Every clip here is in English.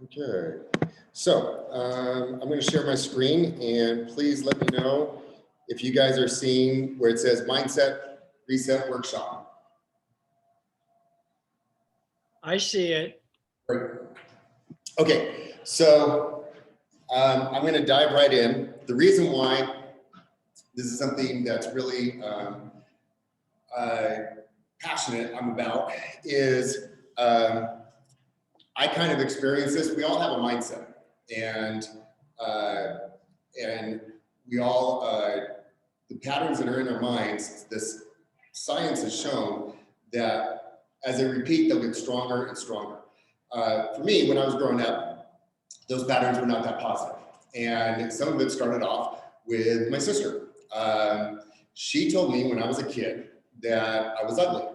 Okay, so I'm going to share my screen, and please let me know if you guys are seeing where it says Mindset Reset Workshop. I see it. Great. Okay, so I'm going to dive right in. The reason why this is something that's really passionate I'm about is I kind of experience this. We all have a mindset, and and we all the patterns that are in our minds. This science has shown that as they repeat, they'll get stronger and stronger. For me, when I was growing up, those patterns were not that positive, and some of it started off with my sister. She told me when I was a kid that I was ugly,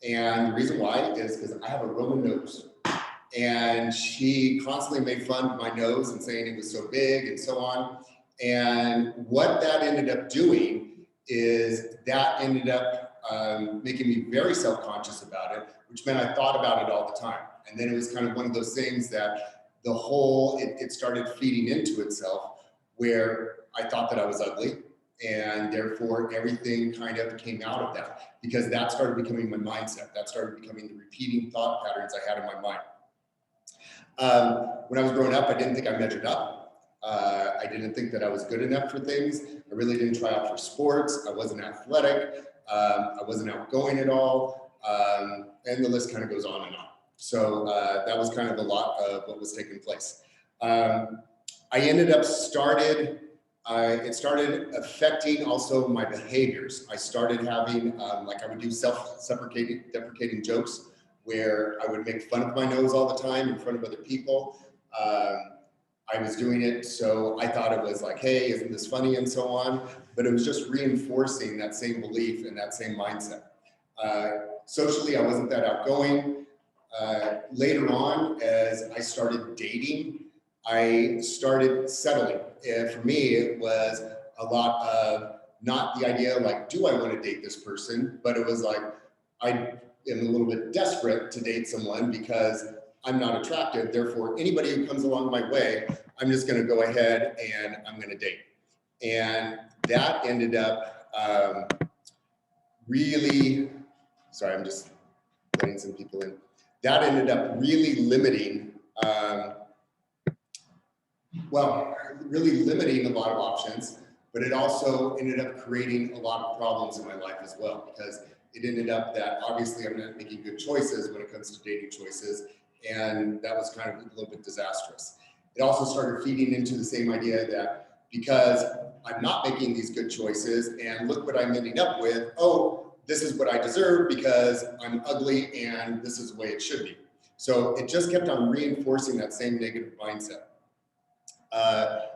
and the reason why is because I have a Roman nose. And she constantly made fun of my nose and saying it was so big and so on. And what that ended up doing is that ended up making me very self-conscious about it, which meant I thought about it all the time. And then it was kind of one of those things that it started feeding into itself, where I thought that I was ugly, and therefore everything kind of came out of that, because that started becoming my mindset. That started becoming the repeating thought patterns I had in my mind. When I was growing up, I didn't think I measured up. I didn't think that I was good enough for things. I really didn't try out for sports. I wasn't athletic. I wasn't outgoing at all. And the list kind of goes on and on. So that was kind of a lot of what was taking place. I ended up it started affecting also my behaviors. I started having, like I would do self-deprecating jokes, where I would make fun of my nose all the time in front of other people. I was doing it, so I thought it was like, hey, isn't this funny, and so on. But it was just reinforcing that same belief and that same mindset. Socially, I wasn't that outgoing. Later on, as I started dating, I started settling. And for me, it was a lot of not the idea like, do I want to date this person? But it was like, I am a little bit desperate to date someone because I'm not attractive. Therefore, anybody who comes along my way, I'm just going to go ahead and I'm going to date. And that ended up really, sorry, I'm just letting some people in. That ended up really limiting, really limiting a lot of options, but it also ended up creating a lot of problems in my life as well, because it ended up that obviously I'm not making good choices when it comes to dating choices, and that was kind of a little bit disastrous. It also started feeding into the same idea that because I'm not making these good choices and look what I'm ending up with, oh, this is what I deserve because I'm ugly and this is the way it should be. So it just kept on reinforcing that same negative mindset.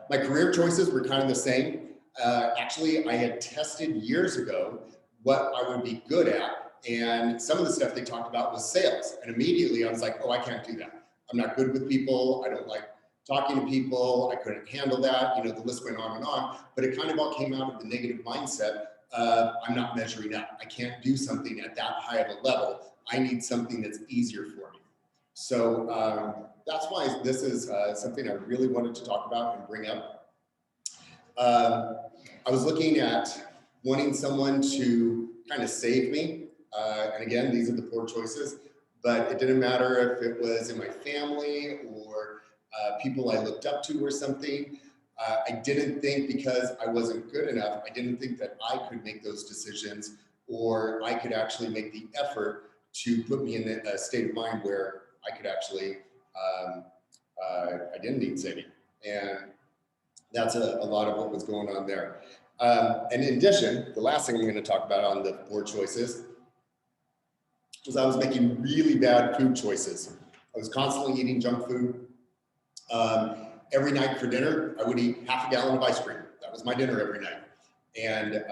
My career choices were kind of the same. Actually, I had tested years ago what I would be good at, and some of the stuff they talked about was sales. And immediately I was like, oh, I can't do that. I'm not good with people. I don't like talking to people. I couldn't handle that. You know, the list went on and on, but it kind of all came out of the negative mindset of I'm not measuring up. I can't do something at that high of a level. I need something that's easier for me. So that's why this is something I really wanted to talk about and bring up. I was looking at wanting someone to kind of save me. And again, these are the poor choices, but it didn't matter if it was in my family or people I looked up to or something. I didn't think because I wasn't good enough, I didn't think that I could make those decisions, or I could actually make the effort to put me in a state of mind where I could actually, I didn't need saving. And that's a lot of what was going on there. And in addition, the last thing I'm going to talk about on the poor choices was I was making really bad food choices. I was constantly eating junk food. Every night for dinner, I would eat half a gallon of ice cream. That was my dinner every night. And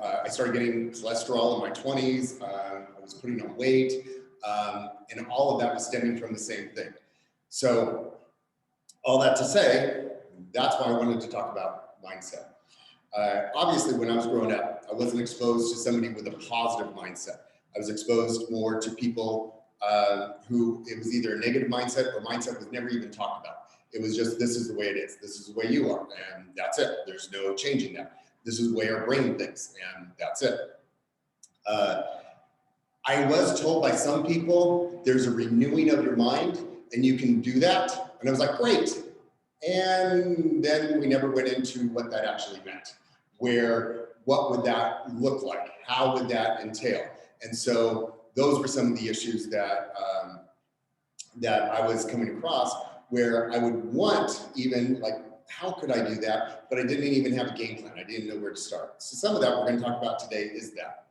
I started getting cholesterol in my 20s. I was putting on weight, and all of that was stemming from the same thing. So all that to say, that's why I wanted to talk about mindset. Obviously, when I was growing up, I wasn't exposed to somebody with a positive mindset. I was exposed more to people who it was either a negative mindset or mindset was never even talked about. It was just, this is the way it is. This is the way you are. And that's it. There's no changing that. This is the way our brain thinks. And that's it. I was told by some people, there's a renewing of your mind and you can do that. And I was like, great. And then we never went into what that actually meant. What would that look like? How would that entail? And so those were some of the issues that I was coming across, where I would want even like, how could I do that? But I didn't even have a game plan. I didn't know where to start. So some of that we're going to talk about today is that.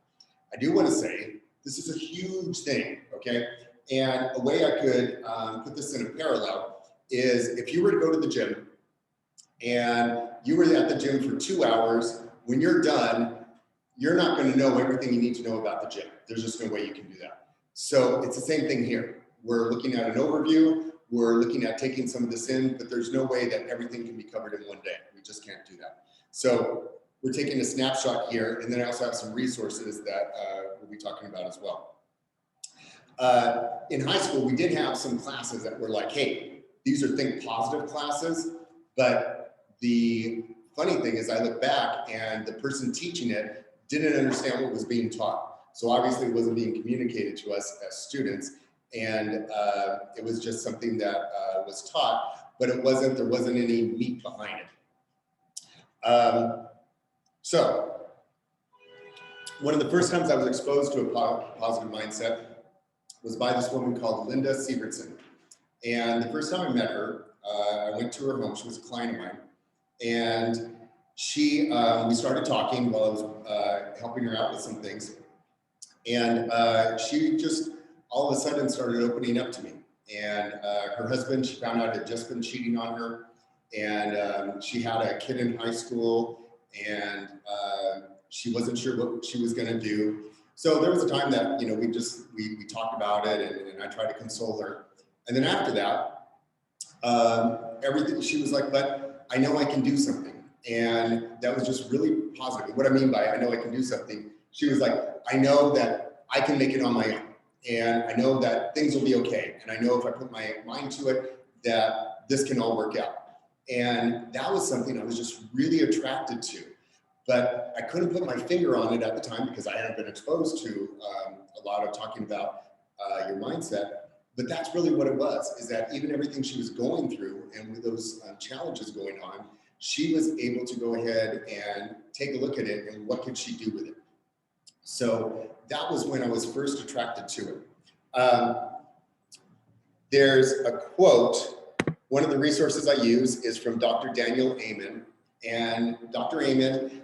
I do want to say this is a huge thing, okay? And a way I could put this in a parallel is if you were to go to the gym and you were at the gym for 2 hours, when you're done, you're not going to know everything you need to know about the gym. There's just no way you can do that. So it's the same thing here. We're looking at an overview. We're looking at taking some of this in, but there's no way that everything can be covered in one day. We just can't do that. So we're taking a snapshot here, and then I also have some resources that we'll be talking about as well. In high school, we did have some classes that were like, hey, these are think positive classes, but the funny thing is I look back and the person teaching it didn't understand what was being taught. So obviously it wasn't being communicated to us as students, and it was just something that was taught, but there wasn't any meat behind it. So one of the first times I was exposed to a positive mindset was by this woman called Linda Sievertson. And the first time I met her, I went to her home. She was a client of mine. And we started talking while I was helping her out with some things. And she just all of a sudden started opening up to me. And her husband, she found out, had just been cheating on her. And she had a kid in high school, and she wasn't sure what she was going to do. So there was a time that, you know, we talked about it, and I tried to console her. And then after that, everything, she was like, but I know I can do something. And that was just really positive. What I mean by I know I can do something, she was like, I know that I can make it on my own. And I know that things will be okay. And I know if I put my mind to it, that this can all work out. And that was something I was just really attracted to. But I couldn't put my finger on it at the time because I hadn't been exposed to a lot of talking about your mindset. But that's really what it was, is that even everything she was going through and with those challenges going on, she was able to go ahead and take a look at it and what could she do with it. So that was when I was first attracted to it. There's a quote. One of the resources I use is from Dr. Daniel Amen. And Dr. Amen,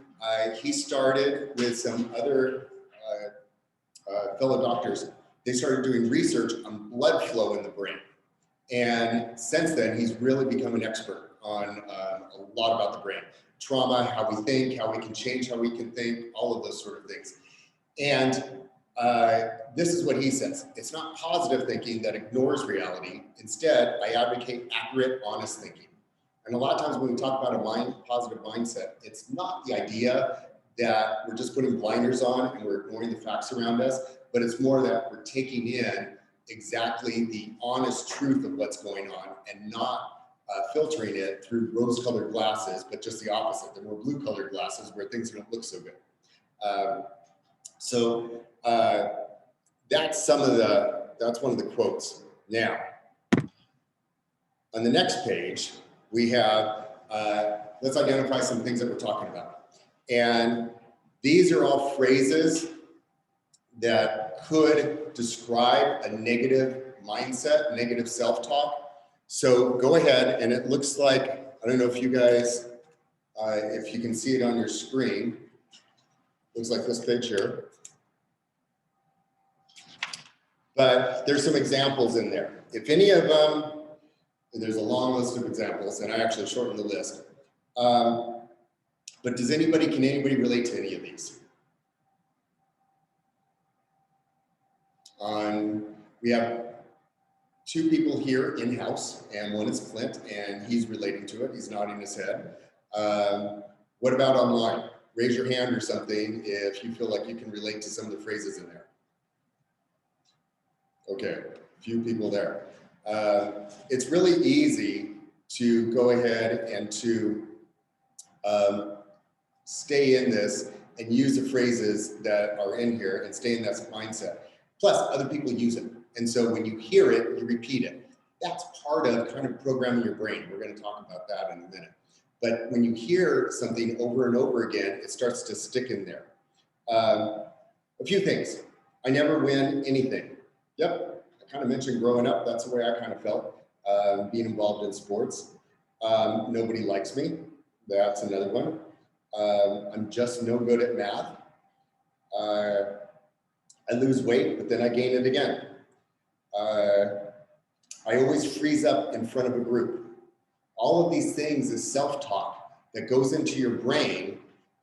he started with some other fellow doctors. They started doing research on blood flow in the brain. And since then, he's really become an expert on a lot about the brain. Trauma, how we think, how we can change how we can think, all of those sort of things. And this is what he says. It's not positive thinking that ignores reality. Instead, I advocate accurate, honest thinking. And a lot of times when we talk about a positive mindset, it's not the idea that we're just putting blinders on and we're ignoring the facts around us, but it's more that we're taking in exactly the honest truth of what's going on and not filtering it through rose-colored glasses, but just the opposite. They're more blue-colored glasses where things don't look so good. That's one of the quotes. Now, on the next page, we have, let's identify some things that we're talking about. And these are all phrases that could describe a negative mindset, negative self-talk. So go ahead, and it looks like, I don't know if you guys, if you can see it on your screen, looks like this picture. But there's some examples in there. If any of them, there's a long list of examples, and I actually shortened the list. But can anybody relate to any of these? We have two people here in-house, and one is Clint, and he's relating to it. He's nodding his head. What about online? Raise your hand or something if you feel like you can relate to some of the phrases in there. Okay, few people there. It's really easy to go ahead and to stay in this and use the phrases that are in here and stay in that mindset. Plus, other people use it. And so when you hear it, you repeat it. That's part of kind of programming your brain. We're going to talk about that in a minute. But when you hear something over and over again, it starts to stick in there. A few things. I never win anything. Yep, I kind of mentioned growing up. That's the way I kind of felt, being involved in sports. Nobody likes me. That's another one. I'm just no good at math. I lose weight, but then I gain it again. I always freeze up in front of a group. All of these things is self-talk that goes into your brain,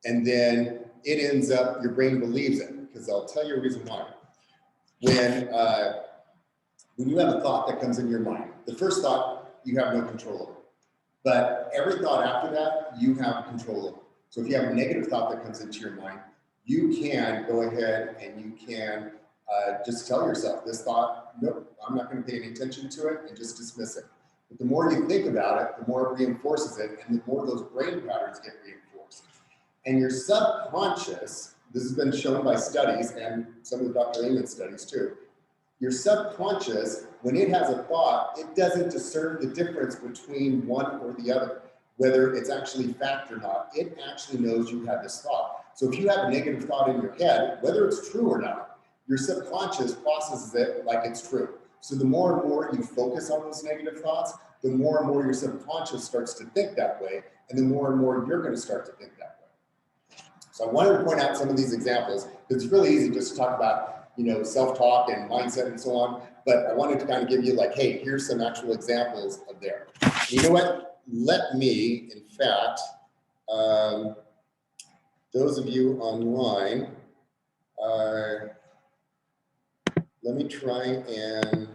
and then it ends up, your brain believes it, because I'll tell you a reason why. When you have a thought that comes in your mind, the first thought you have no control over, but every thought after that you have control over. So if you have a negative thought that comes into your mind, you can go ahead and you can just tell yourself this thought, nope, I'm not going to pay any attention to it, and just dismiss it. But the more you think about it, the more it reinforces it, and the more those brain patterns get reinforced. And your subconscious, this has been shown by studies and some of the Dr. Amen studies too, your subconscious, when it has a thought, it doesn't discern the difference between one or the other, whether it's actually fact or not. It actually knows you have this thought. So if you have a negative thought in your head, whether it's true or not, your subconscious processes it like it's true. So the more and more you focus on those negative thoughts, the more and more your subconscious starts to think that way, and the more and more you're going to start to think that way. So I wanted to point out some of these examples, because it's really easy just to talk about, you know, self-talk and mindset and so on, but I wanted to kind of give you like, hey, here's some actual examples of there. You know what? Let me, in fact, those of you online, let me try and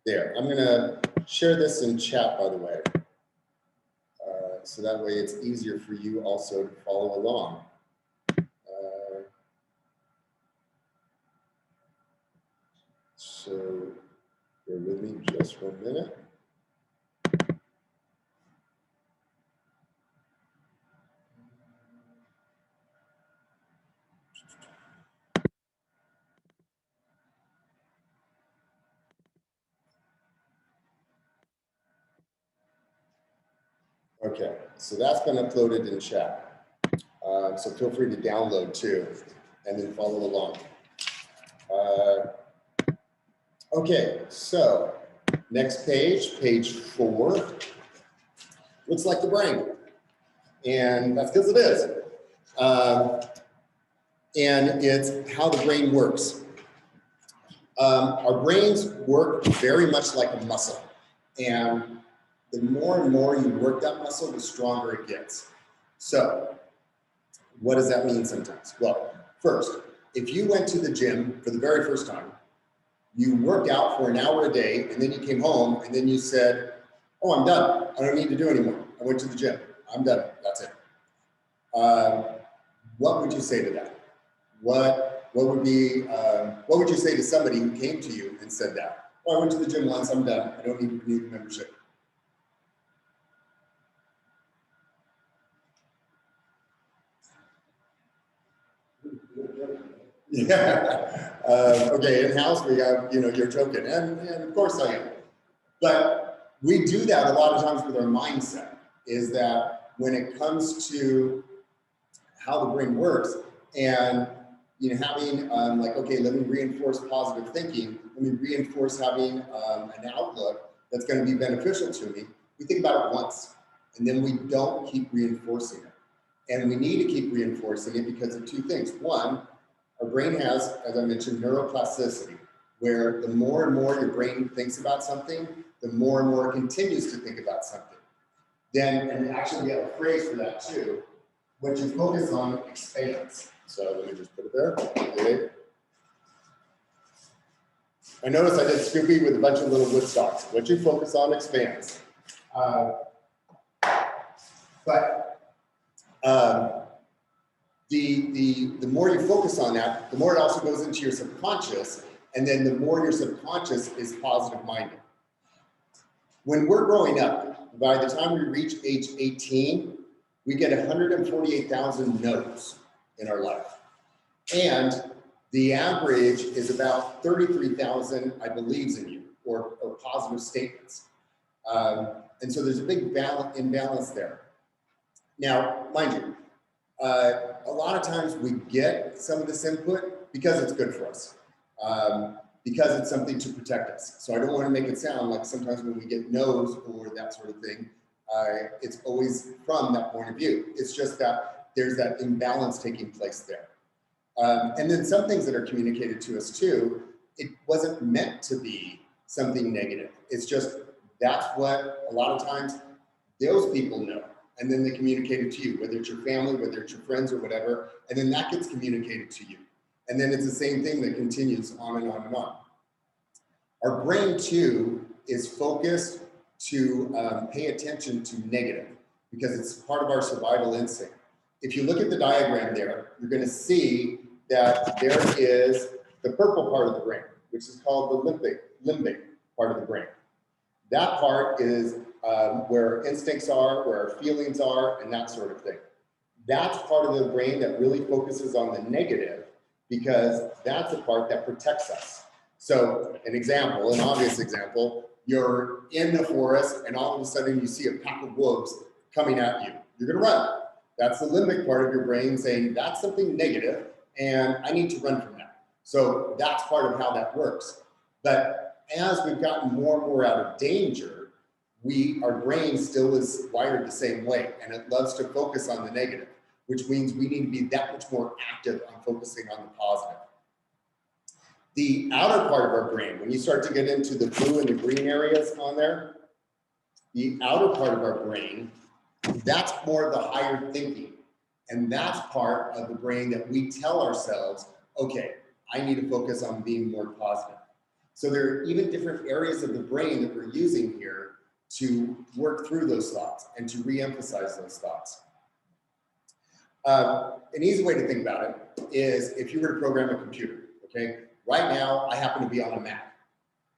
there. I'm going to share this in chat, by the way, so that way it's easier for you also to follow along. So bear with me just 1 minute. Okay, so that's been uploaded in chat. So feel free to download too, and then follow along. Okay, so next page, page 4, looks like the brain. And that's because it is. And it's how the brain works. Our brains work very much like a muscle. And the more and more you work that muscle, the stronger it gets. So what does that mean sometimes? Well, first, if you went to the gym for the very first time, you worked out for an hour a day, and then you came home, and then you said, oh, I'm done. I don't need to do anymore. I went to the gym. I'm done. That's it. What would you say to that? What would you say to somebody who came to you and said that? Oh, I went to the gym once. I'm done. I don't need to renew the membership. Yeah. Okay, in-house we have, you know, you're joking, and of course I am. But we do that a lot of times with our mindset, is that when it comes to how the brain works, and you know, having like, okay, let me reinforce positive thinking, let me reinforce having an outlook that's going to be beneficial to me, we think about it once, and then we don't keep reinforcing it. And we need to keep reinforcing it because of two things. One, our brain has, as I mentioned, neuroplasticity, where the more and more your brain thinks about something, the more and more it continues to think about something. Then, and actually we have a phrase for that too, what you focus on expands. So let me just put it there. Okay. I noticed I did Scoopy with a bunch of little wood stocks. What you focus on expands. The more you focus on that, the more it also goes into your subconscious, And then the more your subconscious is positive minded. When we're growing up, by the time we reach age 18, we get 148,000 no's in our life. And the average is about 33,000 I believes in you, or positive statements. And so there's a big imbalance there. Now, mind you, a lot of times we get some of this input because it's good for us, because it's something to protect us. So I don't want to make it sound like sometimes when we get no's or that sort of thing, it's always from that point of view. It's just that there's that imbalance taking place there. And then some things that are communicated to us too, it wasn't meant to be something negative. It's just, that's what a lot of times those people know. And then they communicate it to you, whether it's your family, whether it's your friends or whatever, and then that gets communicated to you. And then it's the same thing that continues on and on and on. Our brain too is focused to pay attention to negative because it's part of our survival instinct. If you look at the diagram there, you're going to see that there is the purple part of the brain, which is called the limbic part of the brain. That part is where our instincts are, where our feelings are, and that sort of thing. That's part of the brain that really focuses on the negative because that's the part that protects us. So an example, an obvious example, you're in the forest and all of a sudden you see a pack of wolves coming at you. You're gonna run. That's the limbic part of your brain saying that's something negative and I need to run from that. So that's part of how that works. But as we've gotten more and more out of danger, our brain still is wired the same way and it loves to focus on the negative, which means we need to be that much more active on focusing on the positive. The outer part of our brain, when you start to get into the blue and the green areas on there, the outer part of our brain, that's more of the higher thinking. And that's part of the brain that we tell ourselves, okay, I need to focus on being more positive. So there are even different areas of the brain that we're using here to work through those thoughts and to re-emphasize those thoughts. An easy way to think about it is if you were to program a computer, okay? Right now, I happen to be on a Mac.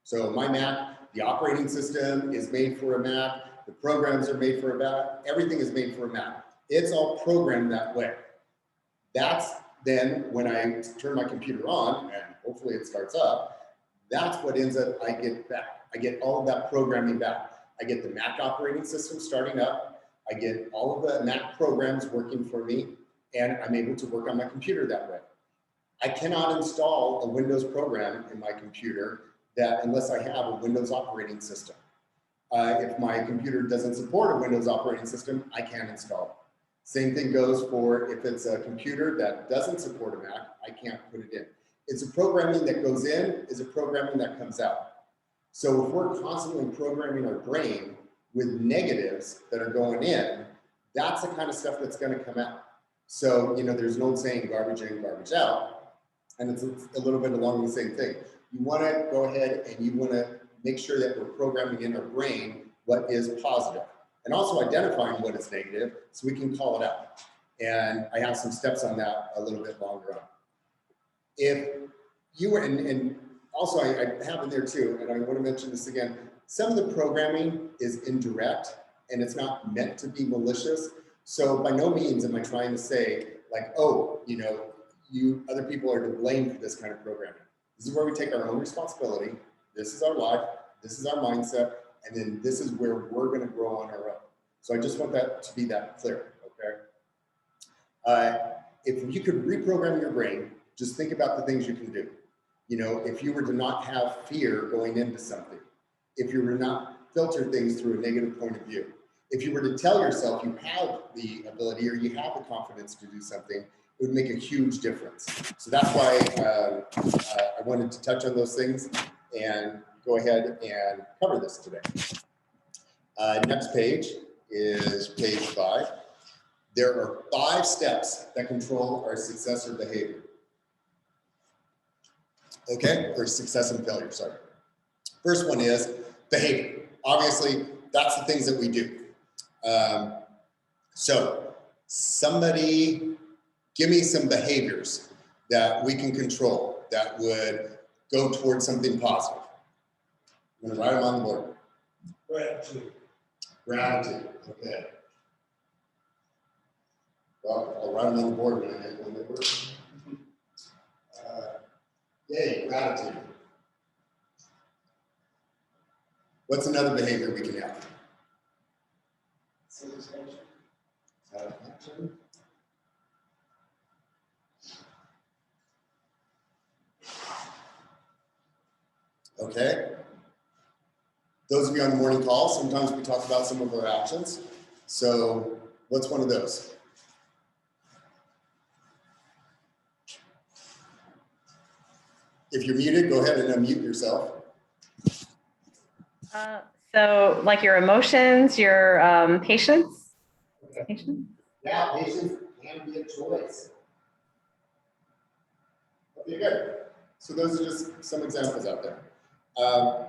So my Mac, the operating system is made for a Mac, the programs are made for a Mac, everything is made for a Mac. It's all programmed that way. That's then when I turn my computer on, and hopefully it starts up, that's what ends up I get back. I get all of that programming back. I get the Mac operating system starting up. I get all of the Mac programs working for me, and I'm able to work on my computer that way. I cannot install a Windows program in my computer unless I have a Windows operating system. If my computer doesn't support a Windows operating system, I can't install it. Same thing goes for if it's a computer that doesn't support a Mac, I can't put it in. It's a programming that goes in, is a programming that comes out. So if we're constantly programming our brain with negatives that are going in, that's the kind of stuff that's going to come out. So, you know, there's an old saying, garbage in, garbage out. And it's a little bit along the same thing. You want to go ahead and you want to make sure that we're programming in our brain what is positive and also identifying what is negative so we can call it out. And I have some steps on that a little bit longer on. If you were, and also I have in there too, and I want to mention this again, some of the programming is indirect and it's not meant to be malicious. So by no means am I trying to say like, oh, you know, other people are to blame for this kind of programming. This is where we take our own responsibility. This is our life. This is our mindset. And then this is where we're going to grow on our own. So I just want that to be that clear, okay? If you could reprogram your brain, just think about the things you can do. You know, if you were to not have fear going into something, if you were to not filter things through a negative point of view, if you were to tell yourself you have the ability or you have the confidence to do something, it would make a huge difference. So that's why I wanted to touch on those things and go ahead and cover this today. Next page is page 5. There are 5 steps that control our success or behavior. Okay, or success and failure, sorry. First one is behavior. Obviously, that's the things that we do. So somebody give me some behaviors that we can control that would go towards something positive? I'm gonna write them on the board. Gratitude. Gratitude, okay. Well, I'll write them on the board when they work. Yay, gratitude. What's another behavior we can have? Satisfaction. Satisfaction. Okay. Those of you on the morning call, sometimes we talk about some of our actions. So what's one of those? If you're muted, go ahead and unmute yourself. So like your emotions, your patience? Patience? Yeah, patience can be a choice. Okay, good. So those are just some examples out there. No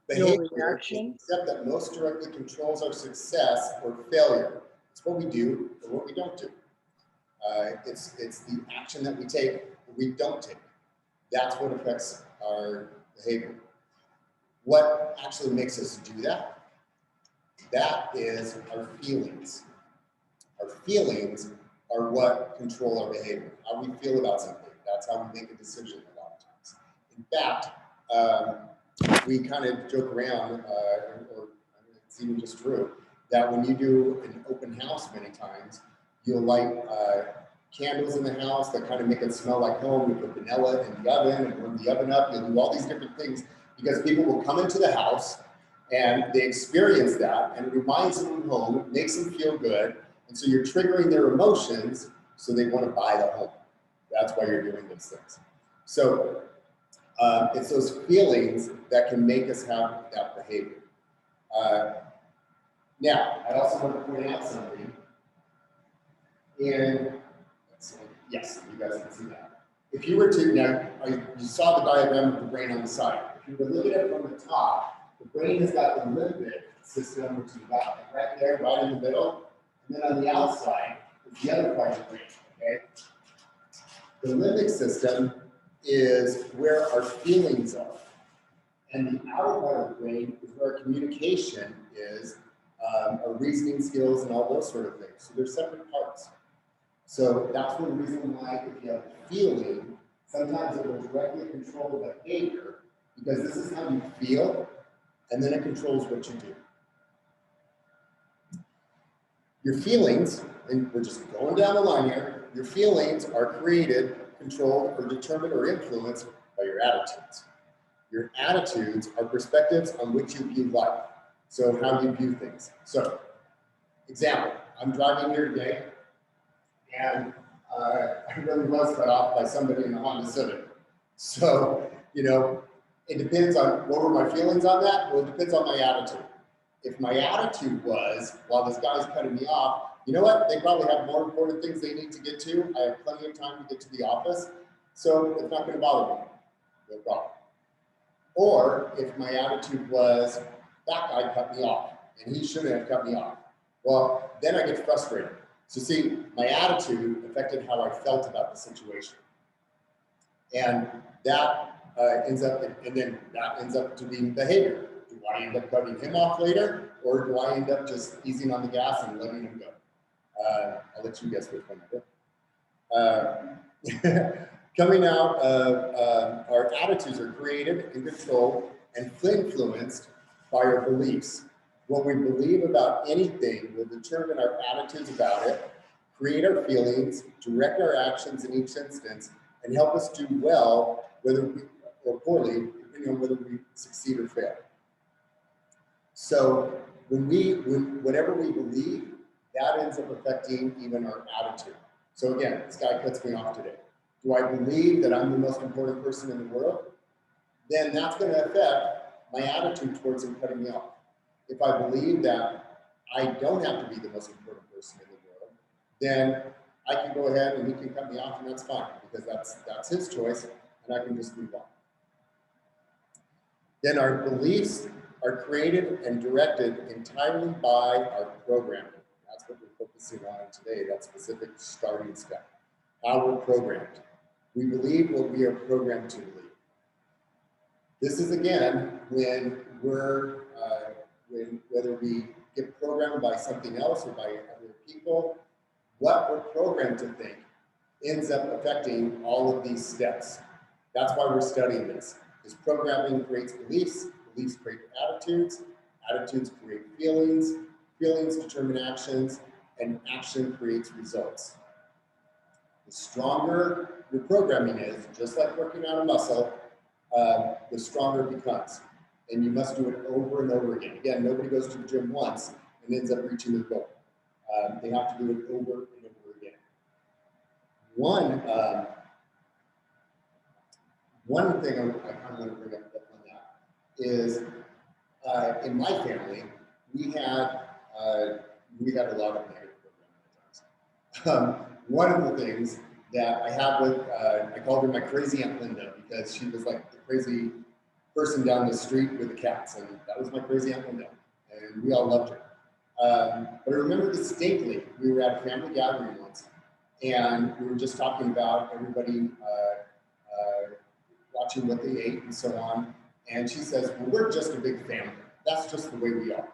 Behavior reaction. except that most directly controls our success or failure. It's what we do or what we don't do. It's the action that we take or we don't take. That's what affects our behavior. What actually makes us do that? That is our feelings. Our feelings are what control our behavior. How we feel about something. That's how we make a decision a lot of times. In fact, we kind of joke around, or it's even just true, that when you do an open house many times, you'll light candles in the house that kind of make it smell like home. You put vanilla in the oven and warm the oven up. You'll do all these different things because people will come into the house and they experience that and it reminds them of home, it makes them feel good. And so you're triggering their emotions so they want to buy the home. That's why you're doing those things. So it's those feelings that can make us have that behavior. Now, I also want to point out something. Yes, you guys can see that. If you were to, now, you saw the diagram of the brain on the side. If you were to look at it from the top, the brain has got the limbic system, which is about right there, right in the middle. And then on the outside is the other part of the brain, okay? The limbic system is where our feelings are. And the outer part of the brain is where our communication is, our reasoning skills and all those sort of things. So they're separate parts. So that's one reason why if you have a feeling, sometimes it will directly control the behavior because this is how you feel and then it controls what you do. Your feelings, and we're just going down the line here, your feelings are created, controlled, or determined or influenced by your attitudes. Your attitudes are perspectives on which you view life. So how you view things. So, example, I'm driving here today and I really was cut off by somebody in a Honda Civic. So, you know, it depends on, what were my feelings on that? Well, it depends on my attitude. If my attitude was, while this guy's cutting me off, you know what? They probably have more important things they need to get to. I have plenty of time to get to the office. So it's not gonna bother me, no problem. Or if my attitude was, that guy cut me off and he shouldn't have cut me off. Well, then I get frustrated. So see, my attitude affected how I felt about the situation. And that ends up to being behavior. Do I end up cutting him off later, or do I end up just easing on the gas and letting him go? I'll let you guess which one I did. Coming out of our attitudes are created and controlled and influenced by our beliefs. What we believe about anything will determine our attitudes about it, create our feelings, direct our actions in each instance, and help us do well, whether we or poorly, depending on whether we succeed or fail. So whatever we believe, that ends up affecting even our attitude. So again, this guy cuts me off today. Do I believe that I'm the most important person in the world? Then that's going to affect my attitude towards him cutting me off. If I believe that I don't have to be the most important person in the world, then I can go ahead and he can cut me off and that's fine because that's his choice and I can just move on. Then our beliefs are created and directed entirely by our programming. That's what we're focusing on today, that specific starting step, how we're programmed. We believe what we are programmed to believe. This is again when whether we get programmed by something else or by other people, what we're programmed to think ends up affecting all of these steps. That's why we're studying this. Because programming creates beliefs, beliefs create attitudes, attitudes create feelings, feelings determine actions, and action creates results. The stronger your programming is, just like working out a muscle, the stronger it becomes. And you must do it over and over again. Again, nobody goes to the gym once and ends up reaching their goal. They have to do it over and over again. One thing I kind of want to bring up on that is in my family, we had a lot of negative programming. One of the things that I have with, I called her my crazy Aunt Linda because she was like the crazy person down the street with the cats, and that was my crazy Aunt Linda, and we all loved her. But I remember distinctly, we were at a family gathering once, and we were just talking about everybody watching what they ate and so on, and she says, well, we're just a big family. That's just the way we are.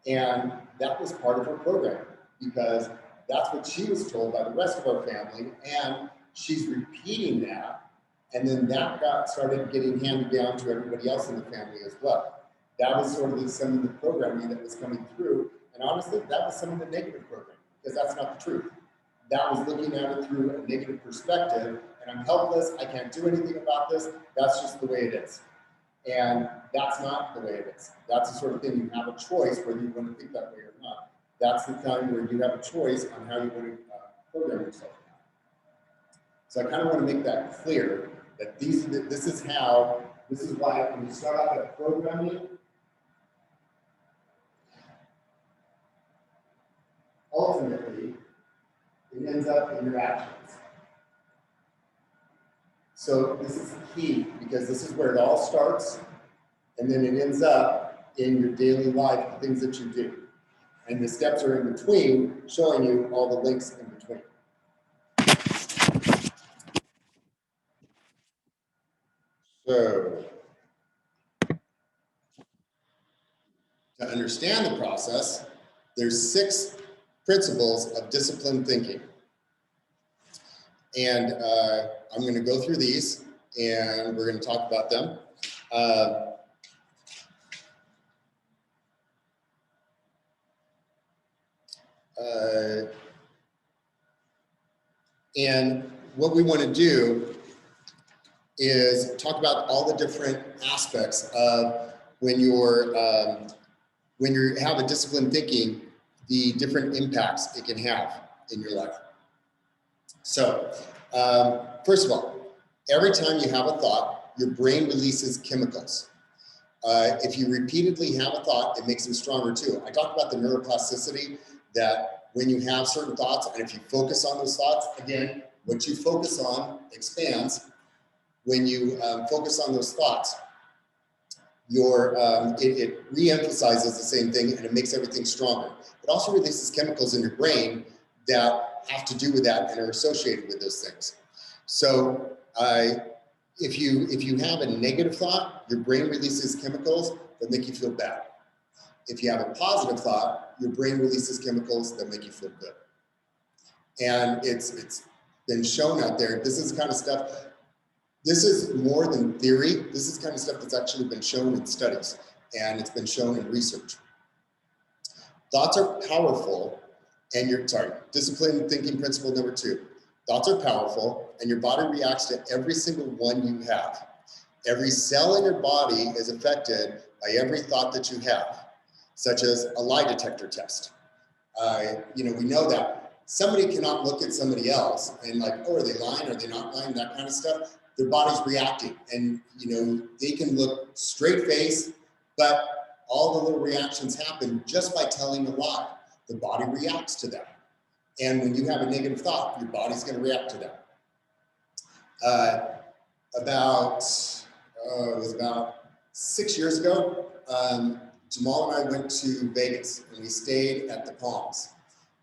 And that was part of her program, because that's what she was told by the rest of our family, and she's repeating that, and then that started getting handed down to everybody else in the family as well. That was sort of some of the programming that was coming through, and honestly, that was some of the negative programming, because that's not the truth. That was looking at it through a negative perspective, and I'm helpless, I can't do anything about this, that's just the way it is. And that's not the way it is. That's the sort of thing you have a choice whether you want to think that way or not. That's the time where you have a choice on how you want to program yourself. So I kind of want to make that clear that this is why when you start out at programming, ultimately, it ends up in your actions. So this is key, because this is where it all starts, and then it ends up in your daily life, the things that you do. And the steps are in between, showing you all the links in between. So, to understand the process, there's 6 principles of disciplined thinking. And I'm going to go through these, and we're going to talk about them. And what we want to do is talk about all the different aspects of when you have a disciplined thinking, the different impacts it can have in your life. So, first of all, every time you have a thought, your brain releases chemicals. If you repeatedly have a thought, it makes them stronger too. I talked about the neuroplasticity, that when you have certain thoughts, and if you focus on those thoughts, again, what you focus on expands. When you focus on those thoughts, it re-emphasizes the same thing, and it makes everything stronger. It also releases chemicals in your brain that have to do with that and are associated with those things. So if you have a negative thought, your brain releases chemicals that make you feel bad. If you have a positive thought, your brain releases chemicals that make you feel good. And it's been shown out there. This is the kind of stuff, this is more than theory. This is the kind of stuff that's actually been shown in studies, and it's been shown in research. Thoughts are powerful, and disciplined thinking principle number 2. Thoughts are powerful, and your body reacts to every single one you have. Every cell in your body is affected by every thought that you have, such as a lie detector test. We know that somebody cannot look at somebody else and like, oh, are they lying? Are they not lying? That kind of stuff. Their body's reacting, and they can look straight face, but all the little reactions happen just by telling a lie. The body reacts to that. And when you have a negative thought, your body's going to react to that. It was about 6 years ago, Jamal and I went to Vegas, and we stayed at the Palms.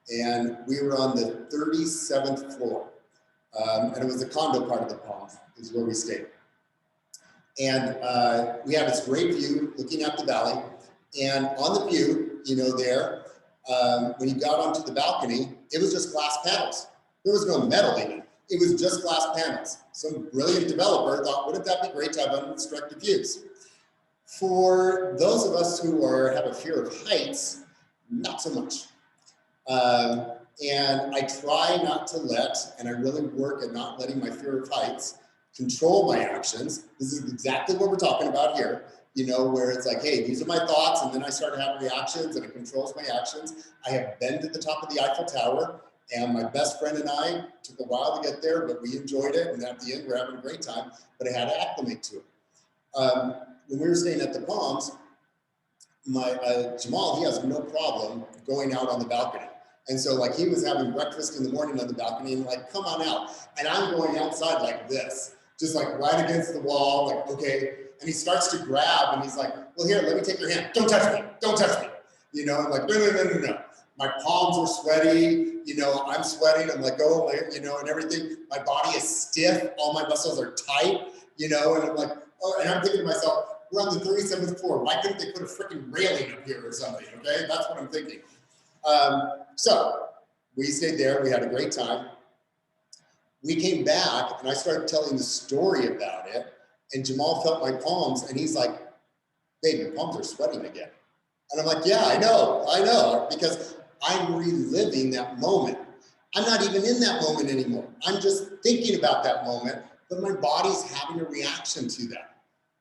And we were on the 37th floor. And it was the condo part of the Palms, is where we stayed. And we had this great view looking at the valley. And on the view, you know, there, when you got onto the balcony, it was just glass panels. There was no metal even. It was just glass panels. Some brilliant developer thought, wouldn't that be great to have unobstructed views? For those of us who have a fear of heights, not so much. And I try not to and I really work at not letting my fear of heights control my actions. This is exactly what we're talking about here, you know, where it's like, hey, these are my thoughts, and then I start having reactions and it controls my actions. I have been to the top of the Eiffel Tower, and my best friend and I took a while to get there, but we enjoyed it, and at the end, we're having a great time, but I had to acclimate to it. When we were staying at the Palms, Jamal, he has no problem going out on the balcony. And so like he was having breakfast in the morning on the balcony and like, come on out. And I'm going outside like this, just like right against the wall, like, okay. And he starts to grab and he's like, well, here, let me take your hand. Don't touch me, don't touch me. You know, I'm like, no. My palms are sweaty, you know, I'm sweating. I'm like, oh, you know, and everything. My body is stiff. All my muscles are tight, you know, and I'm like, oh, and I'm thinking to myself, we're on the 37th floor. Why couldn't they put a freaking railing up here or something? Okay, that's what I'm thinking. So we stayed there. We had a great time. We came back and I started telling the story about it. And Jamal felt my palms and he's like, babe, your palms are sweating again. And I'm like, yeah, I know, because I'm reliving that moment. I'm not even in that moment anymore. I'm just thinking about that moment, but my body's having a reaction to that.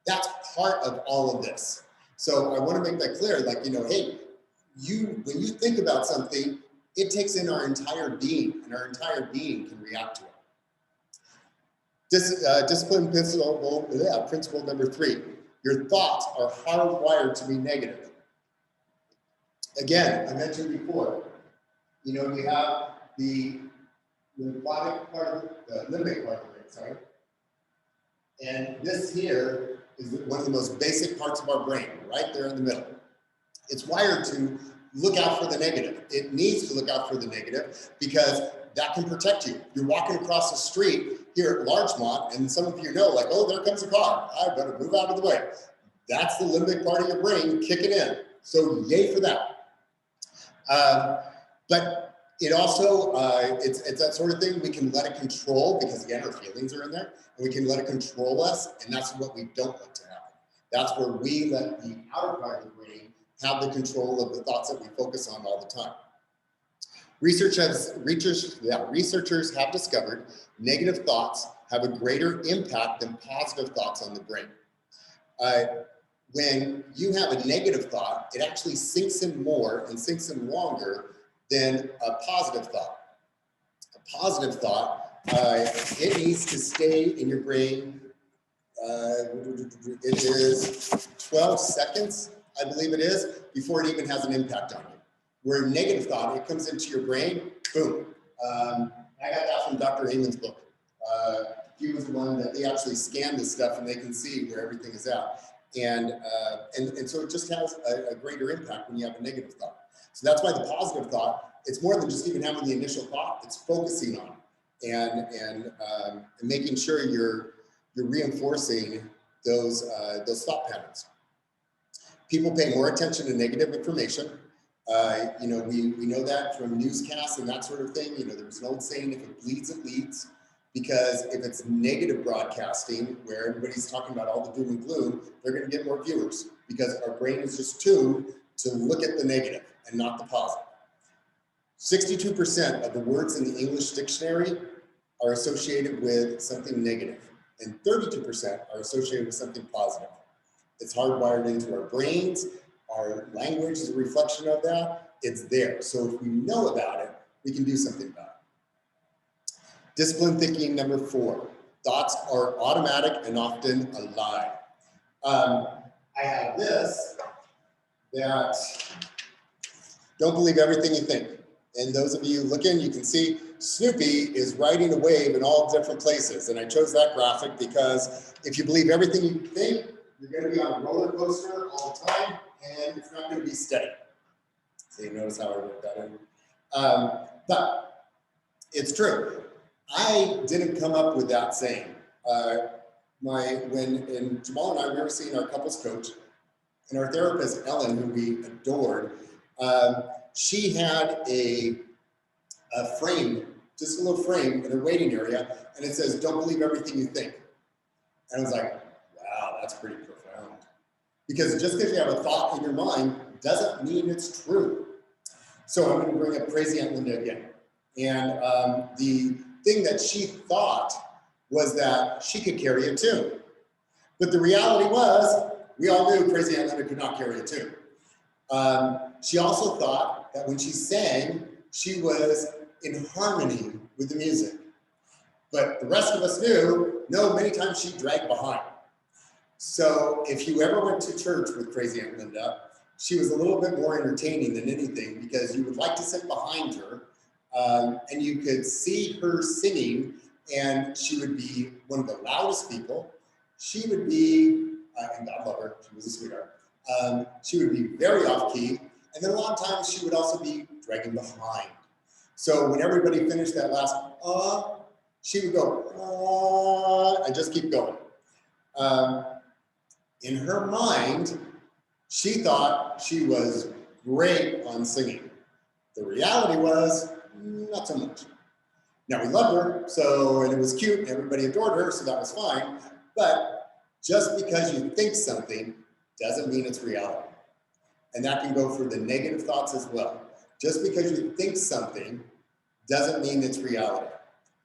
That's part of all of this. So I want to make that clear, like, you know, hey, when you think about something, it takes in our entire being, and our entire being can react to it. Discipline principle number 3, your thoughts are hardwired to be negative. Again, I mentioned before, you know, we have the limbic part of the brain, sorry. And this here is one of the most basic parts of our brain, right there in the middle. It's wired to look out for the negative. It needs to look out for the negative because that can protect you. You're walking across the street here at Larchmont, and some of you know, like, oh, there comes a car. I better move out of the way. That's the limbic part of your brain kicking in. So yay for that. But it also, it's that sort of thing we can let it control, because again, our feelings are in there, and we can let it control us, and that's what we don't want to happen. That's where we let the outer part of the brain have the control of the thoughts that we focus on all the time. Researchers have discovered negative thoughts have a greater impact than positive thoughts on the brain. When you have a negative thought, it actually sinks in more and sinks in longer than a positive thought. A positive thought, it needs to stay in your brain. It is 12 seconds, I believe it is, before it even has an impact on you. Where a negative thought, it comes into your brain, boom. I got that from Dr. Amen's book. He was the one that they actually scan this stuff and they can see where everything is at. And so it just has a greater impact when you have a negative thought. So that's why the positive thought, it's more than just even having the initial thought, it's focusing on it and making sure you're reinforcing those thought patterns. People pay more attention to negative information. You know, we know that from newscasts and that sort of thing. You know, there was an old saying, if it bleeds, it leads. Because if it's negative broadcasting, where everybody's talking about all the doom and gloom, they're going to get more viewers, because our brain is just tuned to look at the negative and not the positive. 62% of the words in the English dictionary are associated with something negative, and 32% are associated with something positive. It's hardwired into our brains. Our language is a reflection of that. It's there. So if we know about it, we can do something about it. Discipline thinking number 4. Thoughts are automatic and often a lie. I have this, that don't believe everything you think. And those of you looking, you can see Snoopy is riding a wave in all different places. And I chose that graphic because if you believe everything you think, you're going to be on a roller coaster all the time, and it's not going to be steady. So you notice how I wrote that in. But it's true. I didn't come up with that saying. when Jamal and I, we were seeing our couples coach, and our therapist, Ellen, who we adored, she had a frame, just a little frame in her waiting area, and it says, "Don't believe everything you think." And I was like, wow, that's pretty profound. Because just because you have a thought in your mind doesn't mean it's true. So I'm going to bring up Crazy Aunt Linda again. And the thing that she thought was that she could carry a tune. But the reality was, we all knew Crazy Aunt Linda could not carry a tune. She also thought that when she sang, she was in harmony with the music. But the rest of us knew, no, many times she dragged behind. So if you ever went to church with Crazy Aunt Linda, she was a little bit more entertaining than anything, because you would like to sit behind her, and you could see her singing, and she would be one of the loudest people. She would be, and God love her, she was a sweetheart. She would be very off key, and then a lot of times she would also be dragging behind. So when everybody finished that last she would go and just keep going. In her mind, she thought she was great on singing. The reality was, not so much. Now, we loved her, so, and it was cute, and everybody adored her, so that was fine. But just because you think something doesn't mean it's reality. And that can go for the negative thoughts as well. Just because you think something doesn't mean it's reality.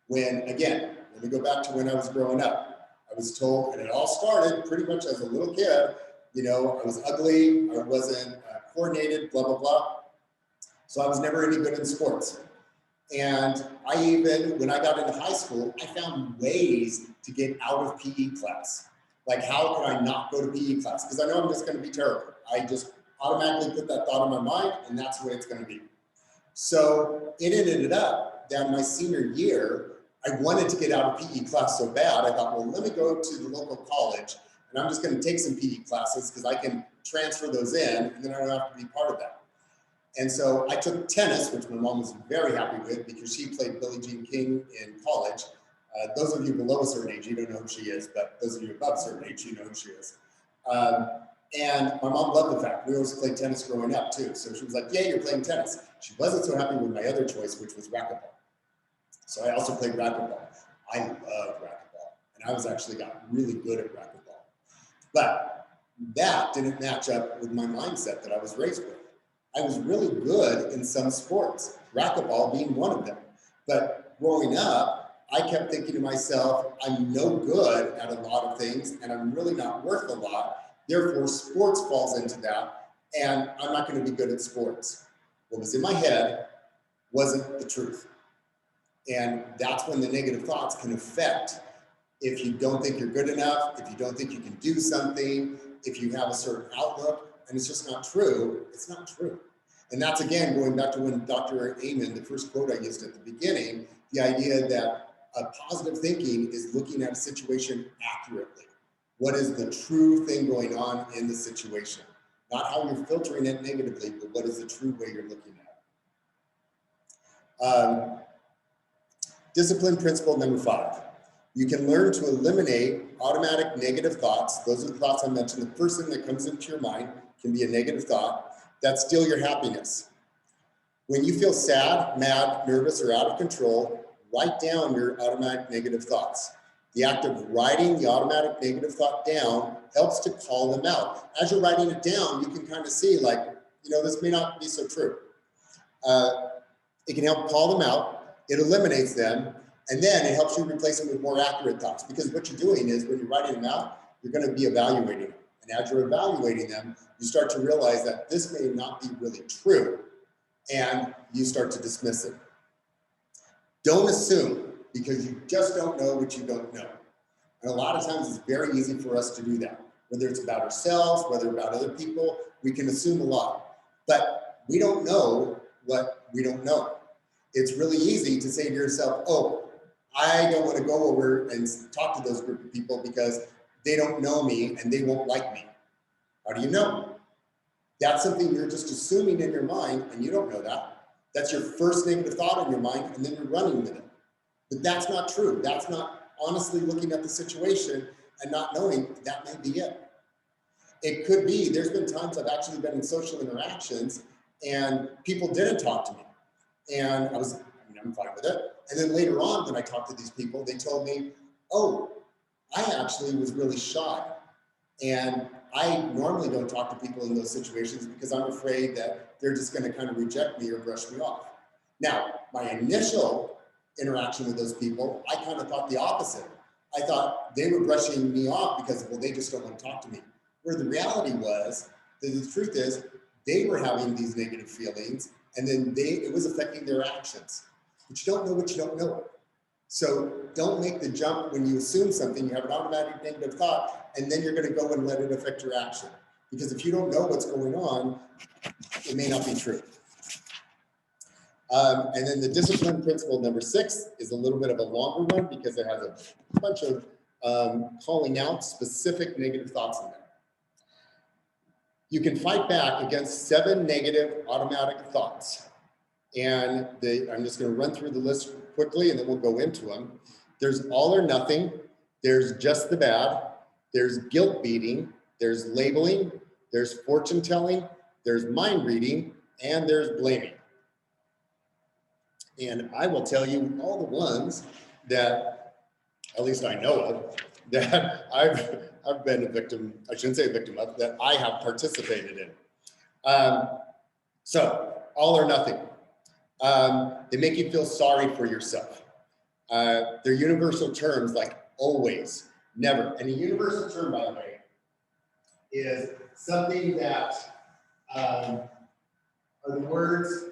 When, again, let me go back to when I was growing up. I was told, and it all started pretty much as a little kid, you know, I was ugly, I wasn't coordinated, blah, blah, blah. So I was never any good in sports. And I even, when I got into high school, I found ways to get out of PE class. Like, how could I not go to PE class? Because I know I'm just going to be terrible. I just automatically put that thought in my mind, and that's the way it's going to be. So it ended up that my senior year, I wanted to get out of PE class so bad. I thought, well, let me go to the local college, and I'm just going to take some PE classes because I can transfer those in, and then I don't have to be part of that. And so I took tennis, which my mom was very happy with because she played Billie Jean King in college. Those of you below a certain age, you don't know who she is, but those of you above a certain age, you know who she is. And my mom loved the fact we always played tennis growing up too. So she was like, yeah, you're playing tennis. She wasn't so happy with my other choice, which was racquetball. So I also played racquetball. I loved racquetball. And I was actually got really good at racquetball. But that didn't match up with my mindset that I was raised with. I was really good in some sports, racquetball being one of them. But growing up, I kept thinking to myself, I'm no good at a lot of things and I'm really not worth a lot. Therefore, sports falls into that and I'm not going to be good at sports. What was in my head wasn't the truth. And that's when the negative thoughts can affect if you don't think you're good enough, if you don't think you can do something, if you have a certain outlook, and it's just not true, it's not true. And that's, again, going back to when Dr. Amen, the first quote I used at the beginning, the idea that positive thinking is looking at a situation accurately. What is the true thing going on in the situation? Not how you're filtering it negatively, but what is the true way you're looking at it. Discipline principle number 5. You can learn to eliminate automatic negative thoughts. Those are the thoughts I mentioned. The first thing that comes into your mind can be a negative thought that steal your happiness. When you feel sad, mad, nervous, or out of control, write down your automatic negative thoughts. The act of writing the automatic negative thought down helps to call them out. As you're writing it down, you can kind of see, like, you know, this may not be so true. It can help call them out. It eliminates them. And then it helps you replace them with more accurate thoughts, because what you're doing is when you're writing them out, you're going to be evaluating them. And as you're evaluating them, you start to realize that this may not be really true, and you start to dismiss it. Don't assume, because you just don't know what you don't know. And a lot of times it's very easy for us to do that. Whether it's about ourselves, whether about other people, we can assume a lot. But we don't know what we don't know. It's really easy to say to yourself, oh, I don't want to go over and talk to those group of people because they don't know me and they won't like me. How do you know? That's something you're just assuming in your mind, and you don't know that. That's your first negative thought in your mind, and then you're running with it. But that's not true. That's not honestly looking at the situation and not knowing that may be it. It could be, there's been times I've actually been in social interactions and people didn't talk to me. And I'm fine with it. And then later on, when I talked to these people, they told me, oh, I actually was really shy. And I normally don't talk to people in those situations because I'm afraid that they're just going to kind of reject me or brush me off. Now, my initial interaction with those people, I kind of thought the opposite. I thought they were brushing me off because, well, they just don't want to talk to me. Where the reality was, the truth is, they were having these negative feelings, and then it was affecting their actions. But you don't know what you don't know. So don't make the jump when you assume something, you have an automatic negative thought, and then you're going to go and let it affect your action. Because if you don't know what's going on, it may not be true. And then the discipline principle number 6 is a little bit of a longer one because it has a bunch of calling out specific negative thoughts in there. You can fight back against 7 negative automatic thoughts. And I'm just going to run through the list quickly and then we'll go into them. There's all or nothing. There's just the bad. There's guilt beating. There's labeling. There's fortune telling. There's mind reading. And there's blaming. And I will tell you all the ones that, at least I know of, that I've been a victim, I shouldn't say a victim of, that I have participated in. So, all or nothing. They make you feel sorry for yourself. They're universal terms like always, never. And a universal term, by the way, is something that are the words.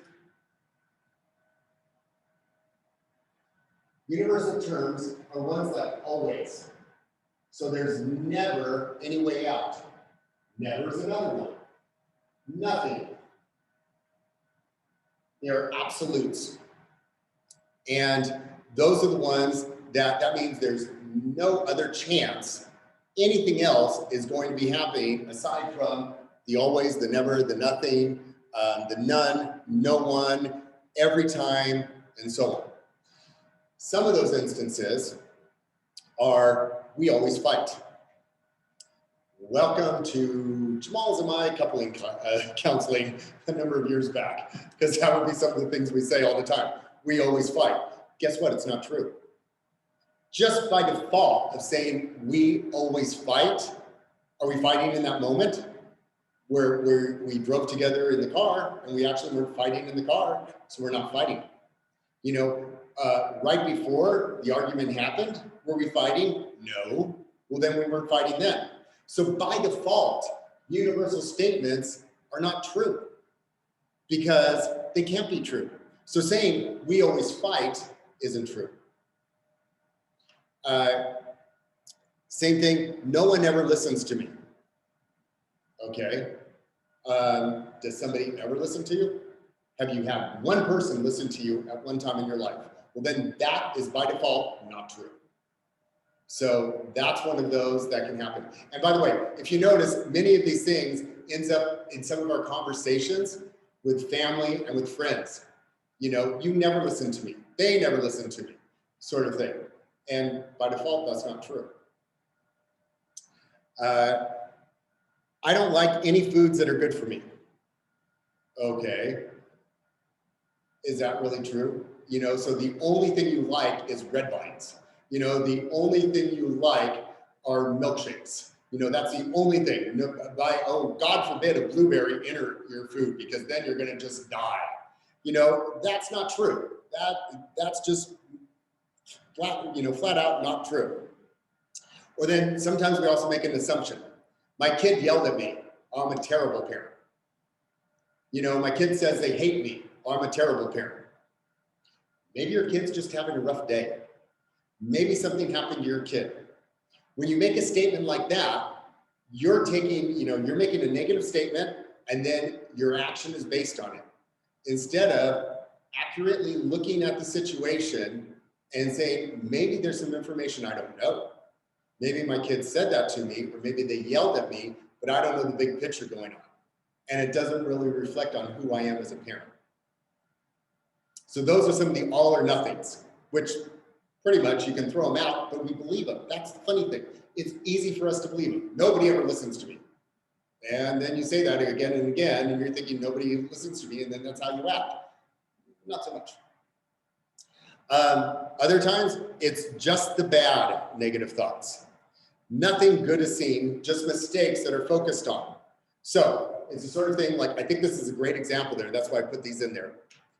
Universal terms are ones like always. So there's never any way out. Never is another one. Nothing. They are absolutes. And those are the ones that means there's no other chance anything else is going to be happening aside from the always, the never, the nothing, the none, no one, every time, and so on. Some of those instances are we always fight. Welcome to Jamal's and my coupling counseling a number of years back, because that would be some of the things we say all the time. We always fight. Guess what? It's not true. Just by default of saying we always fight, are we fighting in that moment where we drove together in the car and we actually weren't fighting in the car, so we're not fighting? You know, right before the argument happened, were we fighting? No. Well, then we weren't fighting then. So by default, universal statements are not true because they can't be true. So saying we always fight isn't true. Same thing, no one ever listens to me. Okay. Does somebody ever listen to you? Have you had one person listen to you at one time in your life? Well, then that is by default not true. So that's one of those that can happen. And by the way, if you notice, many of these things ends up in some of our conversations with family and with friends. You know, you never listen to me. They never listen to me, sort of thing. And by default, that's not true. I don't like any foods that are good for me. Okay. Is that really true? You know, so the only thing you like is red vines. You know, the only thing you like are milkshakes. You know, that's the only thing. No, oh, God forbid a blueberry enter your food because then you're going to just die. You know, that's not true. That's just flat out not true. Or then sometimes we also make an assumption. My kid yelled at me. Oh, I'm a terrible parent. You know, my kid says they hate me. Oh, I'm a terrible parent. Maybe your kid's just having a rough day. Maybe something happened to your kid. When you make a statement like that, you're making a negative statement and then your action is based on it. Instead of accurately looking at the situation and saying, maybe there's some information I don't know. Maybe my kid said that to me, or maybe they yelled at me, but I don't know the big picture going on. And it doesn't really reflect on who I am as a parent. So those are some of the all or nothings, which pretty much you can throw them out, but we believe them. That's the funny thing. it's easy for us to believe it. Nobody ever listens to me. And then you say that again and again, and you're thinking nobody listens to me, and then that's how you act. Not so much. Other times, it's just the bad negative thoughts. Nothing good is seen, just mistakes that are focused on. So it's the sort of thing like, I think this is a great example there. That's why I put these in there.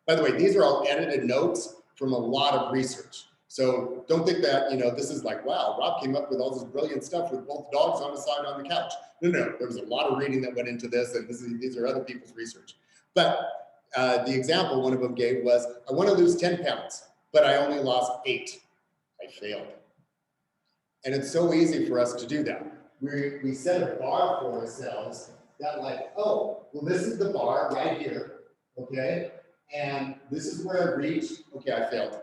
By the way, these are all edited notes from a lot of research. So don't think that, this is like, wow, Rob came up with all this brilliant stuff with both dogs on the side on the couch. No, there was a lot of reading that went into this, and these are other people's research. But the example one of them gave was, I want to lose 10 pounds, but I only lost 8. I failed. And it's so easy for us to do that. We set a bar for ourselves that like, oh, well, this is the bar right here, okay? And this is where I reached. Okay, I failed.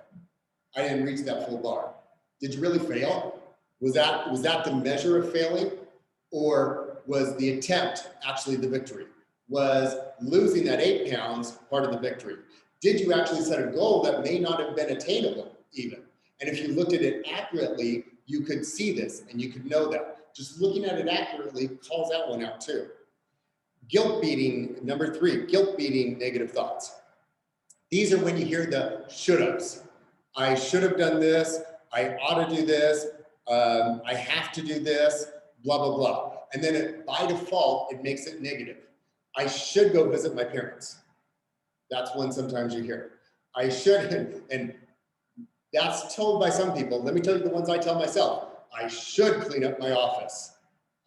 I didn't reach that full bar. Did you really fail? Was that the measure of failing? Or was the attempt actually the victory? Was losing that 8 pounds part of the victory? Did you actually set a goal that may not have been attainable even? And if you looked at it accurately, you could see this and you could know that. Just looking at it accurately calls that one out too. Guilt beating, number 3, guilt beating negative thoughts. These are when you hear the should-haves. I should have done this, I ought to do this, I have to do this, blah, blah, blah. And then by default, it makes it negative. I should go visit my parents. That's one sometimes you hear. I should, and that's told by some people. Let me tell you the ones I tell myself. I should clean up my office.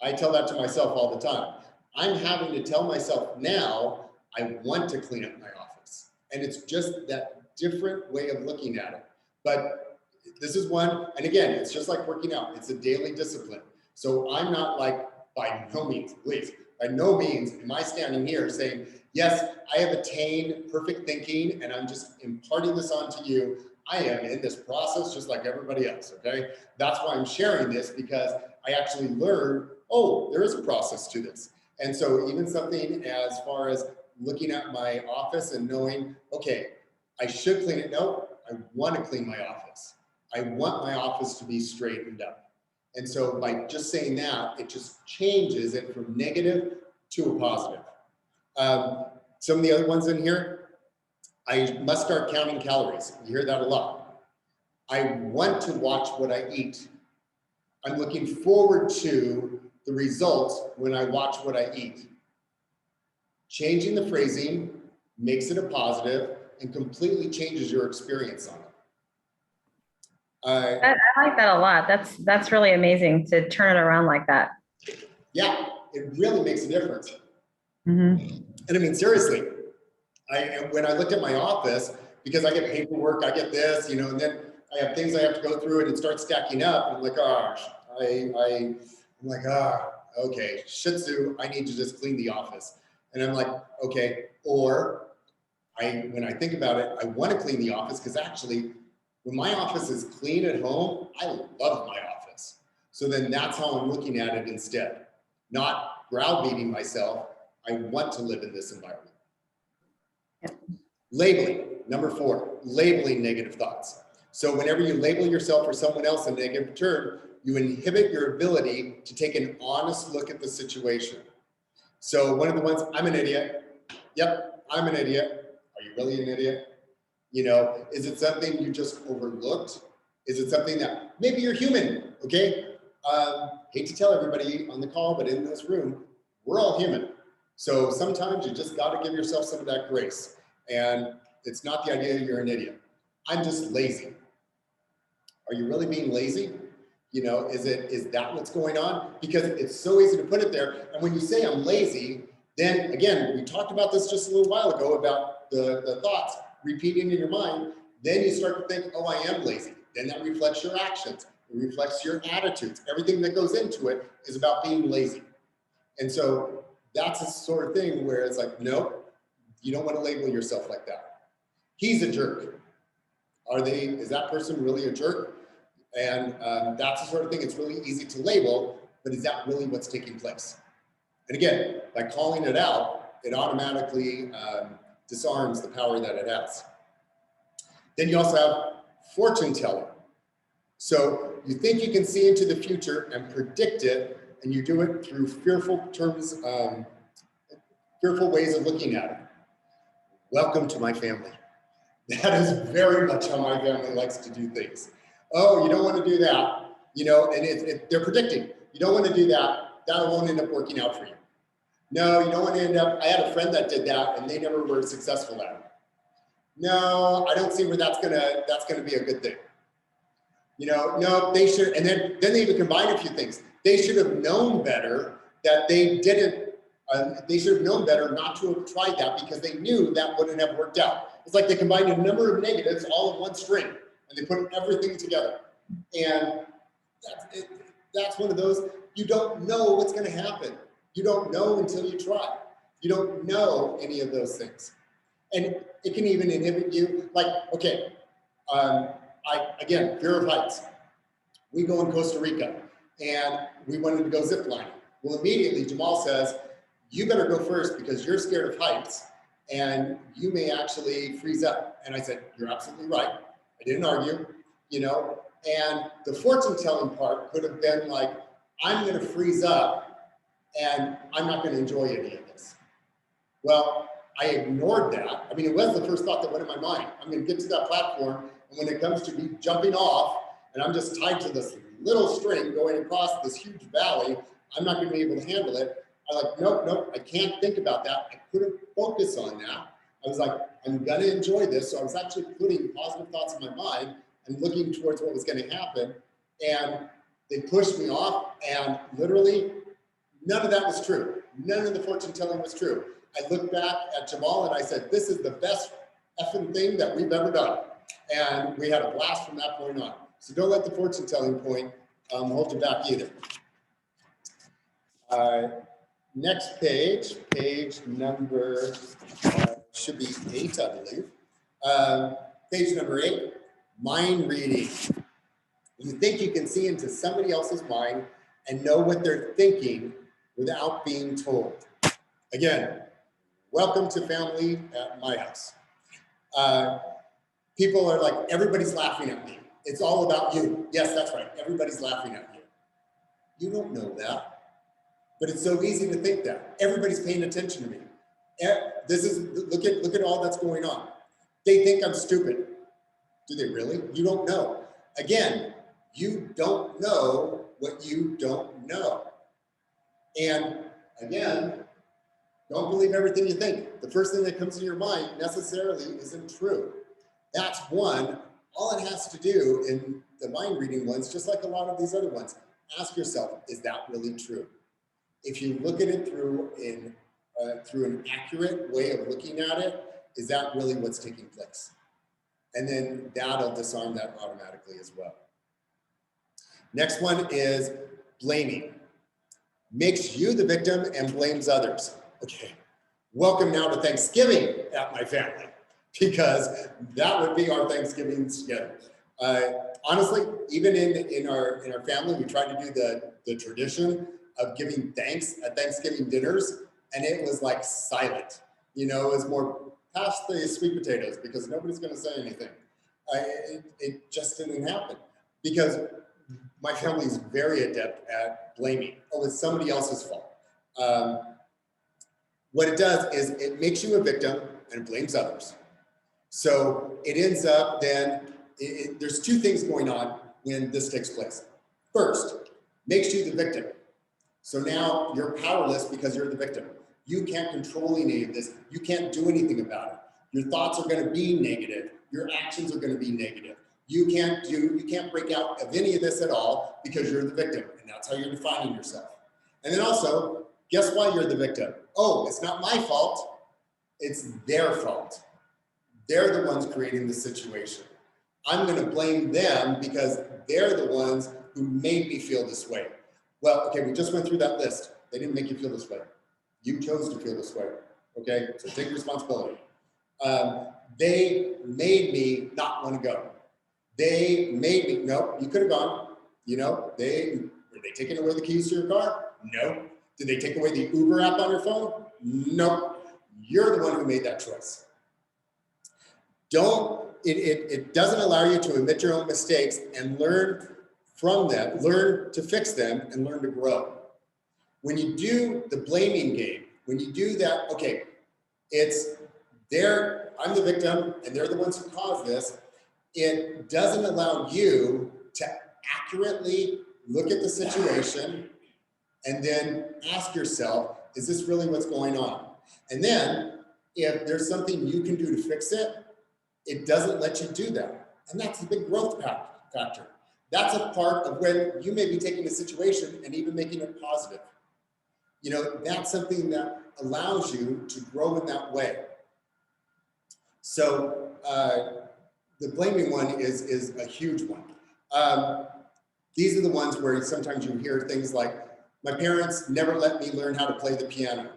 I tell that to myself all the time. I'm having to tell myself now, I want to clean up my office. And it's just that different way of looking at it. But this is one, and again, it's just like working out. It's a daily discipline. So I'm not like, by no means, please, by no means am I standing here saying, yes, I have attained perfect thinking and I'm just imparting this onto you. I am in this process just like everybody else, okay? That's why I'm sharing this, because I actually learned, oh, there is a process to this. And so even something as far as looking at my office and knowing, okay, I should clean it. No, I want to clean my office. I want my office to be straightened up. And so by just saying that, it just changes it from negative to a positive. Some of the other ones in here, I must start counting calories. You hear that a lot. I want to watch what I eat. I'm looking forward to the results when I watch what I eat. Changing the phrasing makes it a positive and completely changes your experience on it. I like that a lot. That's really amazing to turn it around like that. Yeah, it really makes a difference. Mm-hmm. And I mean, seriously, when I looked at my office, because I get paperwork, I get this, and then I have things I have to go through and it starts stacking up. I'm like, gosh, I'm like, okay, Shih Tzu, I need to just clean the office. And I'm like, okay, or when I think about it, I want to clean the office because actually, when my office is clean at home, I love my office. So then that's how I'm looking at it instead. Not browbeating myself. I want to live in this environment. Yep. Labeling, number 4, labeling negative thoughts. So whenever you label yourself or someone else a negative term, you inhibit your ability to take an honest look at the situation. So one of the ones, I'm an idiot. Yep, I'm an idiot. Are you really an idiot? Is it something you just overlooked? Is it something that maybe you're human, okay? Hate to tell everybody on the call, but in this room, we're all human. So sometimes you just got to give yourself some of that grace. And it's not the idea you're an idiot. I'm just lazy. Are you really being lazy? Is that what's going on? Because it's so easy to put it there. And when you say I'm lazy, then again, we talked about this just a little while ago about the thoughts repeating in your mind. Then you start to think, oh, I am lazy. Then that reflects your actions. It reflects your attitudes. Everything that goes into it is about being lazy. And so that's a sort of thing where it's like, no, you don't want to label yourself like that. He's a jerk. Is that person really a jerk? And that's the sort of thing it's really easy to label, but is that really what's taking place? And again, by calling it out, it automatically disarms the power that it has. Then you also have fortune teller. So you think you can see into the future and predict it, and you do it through fearful ways of looking at it. Welcome to my family. That is very much how my family likes to do things. Oh, you don't want to do that, you know, and they're predicting, you don't want to do that, that won't end up working out for you. No, you don't want to end up, I had a friend that did that and they never were successful at it. No, I don't see where that's gonna be a good thing. You know, no, they should, and then they even combine a few things. They should have known better that they didn't, they should have known better not to have tried that because they knew that wouldn't have worked out. It's like they combined a number of negatives all in one string and they put everything together. And that's one of those, you don't know what's gonna happen. You don't know until you try. You don't know any of those things. And it can even inhibit you. Like, okay, again, fear of heights. We go in Costa Rica and we wanted to go zip lining. Well, immediately Jamal says, you better go first because you're scared of heights and you may actually freeze up. And I said, you're absolutely right. I didn't argue, you know, and the fortune telling part could have been like, I'm going to freeze up and I'm not going to enjoy any of this. Well, I ignored that. I mean, it was the first thought that went in my mind. I'm going to get to that platform, and when it comes to me jumping off, and I'm just tied to this little string going across this huge valley, I'm not going to be able to handle it. I'm like, nope, I can't think about that. I couldn't focus on that. I was like, I'm going to enjoy this. So I was actually putting positive thoughts in my mind and looking towards what was going to happen. And they pushed me off, and literally none of that was true. None of the fortune telling was true. I looked back at Jamal and I said, this is the best effing thing that we've ever done. And we had a blast from that point on. So don't let the fortune telling point hold you back either. Next page, page number, should be 8, I believe. Page number 8, mind reading. You think you can see into somebody else's mind and know what they're thinking without being told. Again, welcome to family at my house. People are like, everybody's laughing at me. It's all about you. Yes, that's right. Everybody's laughing at you. You don't know that. But it's so easy to think that. Everybody's paying attention to me. This is, look at all that's going on. They think I'm stupid. Do they really? You don't know. Again, you don't know what you don't know. And again, don't believe everything you think. The first thing that comes to your mind necessarily isn't true. That's one. All it has to do in the mind reading ones, just like a lot of these other ones, ask yourself, is that really true? If you look at it through an accurate way of looking at it, is that really what's taking place? And then that'll disarm that automatically as well. Next one is blaming. Makes you the victim and blames others. Okay, welcome now to Thanksgiving at my family, because that would be our Thanksgiving together. Honestly, even in our family, we tried to do the tradition of giving thanks at Thanksgiving dinners, and it was like silent. You know, it was more pass the sweet potatoes because nobody's going to say anything. It just didn't happen because my family is very adept at blaming. Oh, it's somebody else's fault. What it does is it makes you a victim and blames others. So it ends up then, there's two things going on when this takes place. First, makes you the victim. So now you're powerless because you're the victim. You can't control any of this. You can't do anything about it. Your thoughts are going to be negative. Your actions are going to be negative. You can't break out of any of this at all because you're the victim, and that's how you're defining yourself. And then also, guess why you're the victim? Oh, it's not my fault. It's their fault. They're the ones creating the situation. I'm going to blame them because they're the ones who made me feel this way. Well, okay, we just went through that list. They didn't make you feel this way. You chose to feel this way, okay? So take responsibility. They made me not want to go. They made me, no, you could have gone. You know, were they taking away the keys to your car? No. Did they take away the Uber app on your phone? No. You're the one who made that choice. Don't it doesn't allow you to admit your own mistakes and learn from them, learn to fix them, and learn to grow. When you do the blaming game, when you do that, okay, it's I'm the victim and they're the ones who caused this, it doesn't allow you to accurately look at the situation and then ask yourself, is this really what's going on? And then if there's something you can do to fix it, it doesn't let you do that. And that's the big growth factor. That's a part of when you may be taking a situation and even making it positive. You know, that's something that allows you to grow in that way. So the blaming one is a huge one. These are the ones where sometimes you hear things like, my parents never let me learn how to play the piano.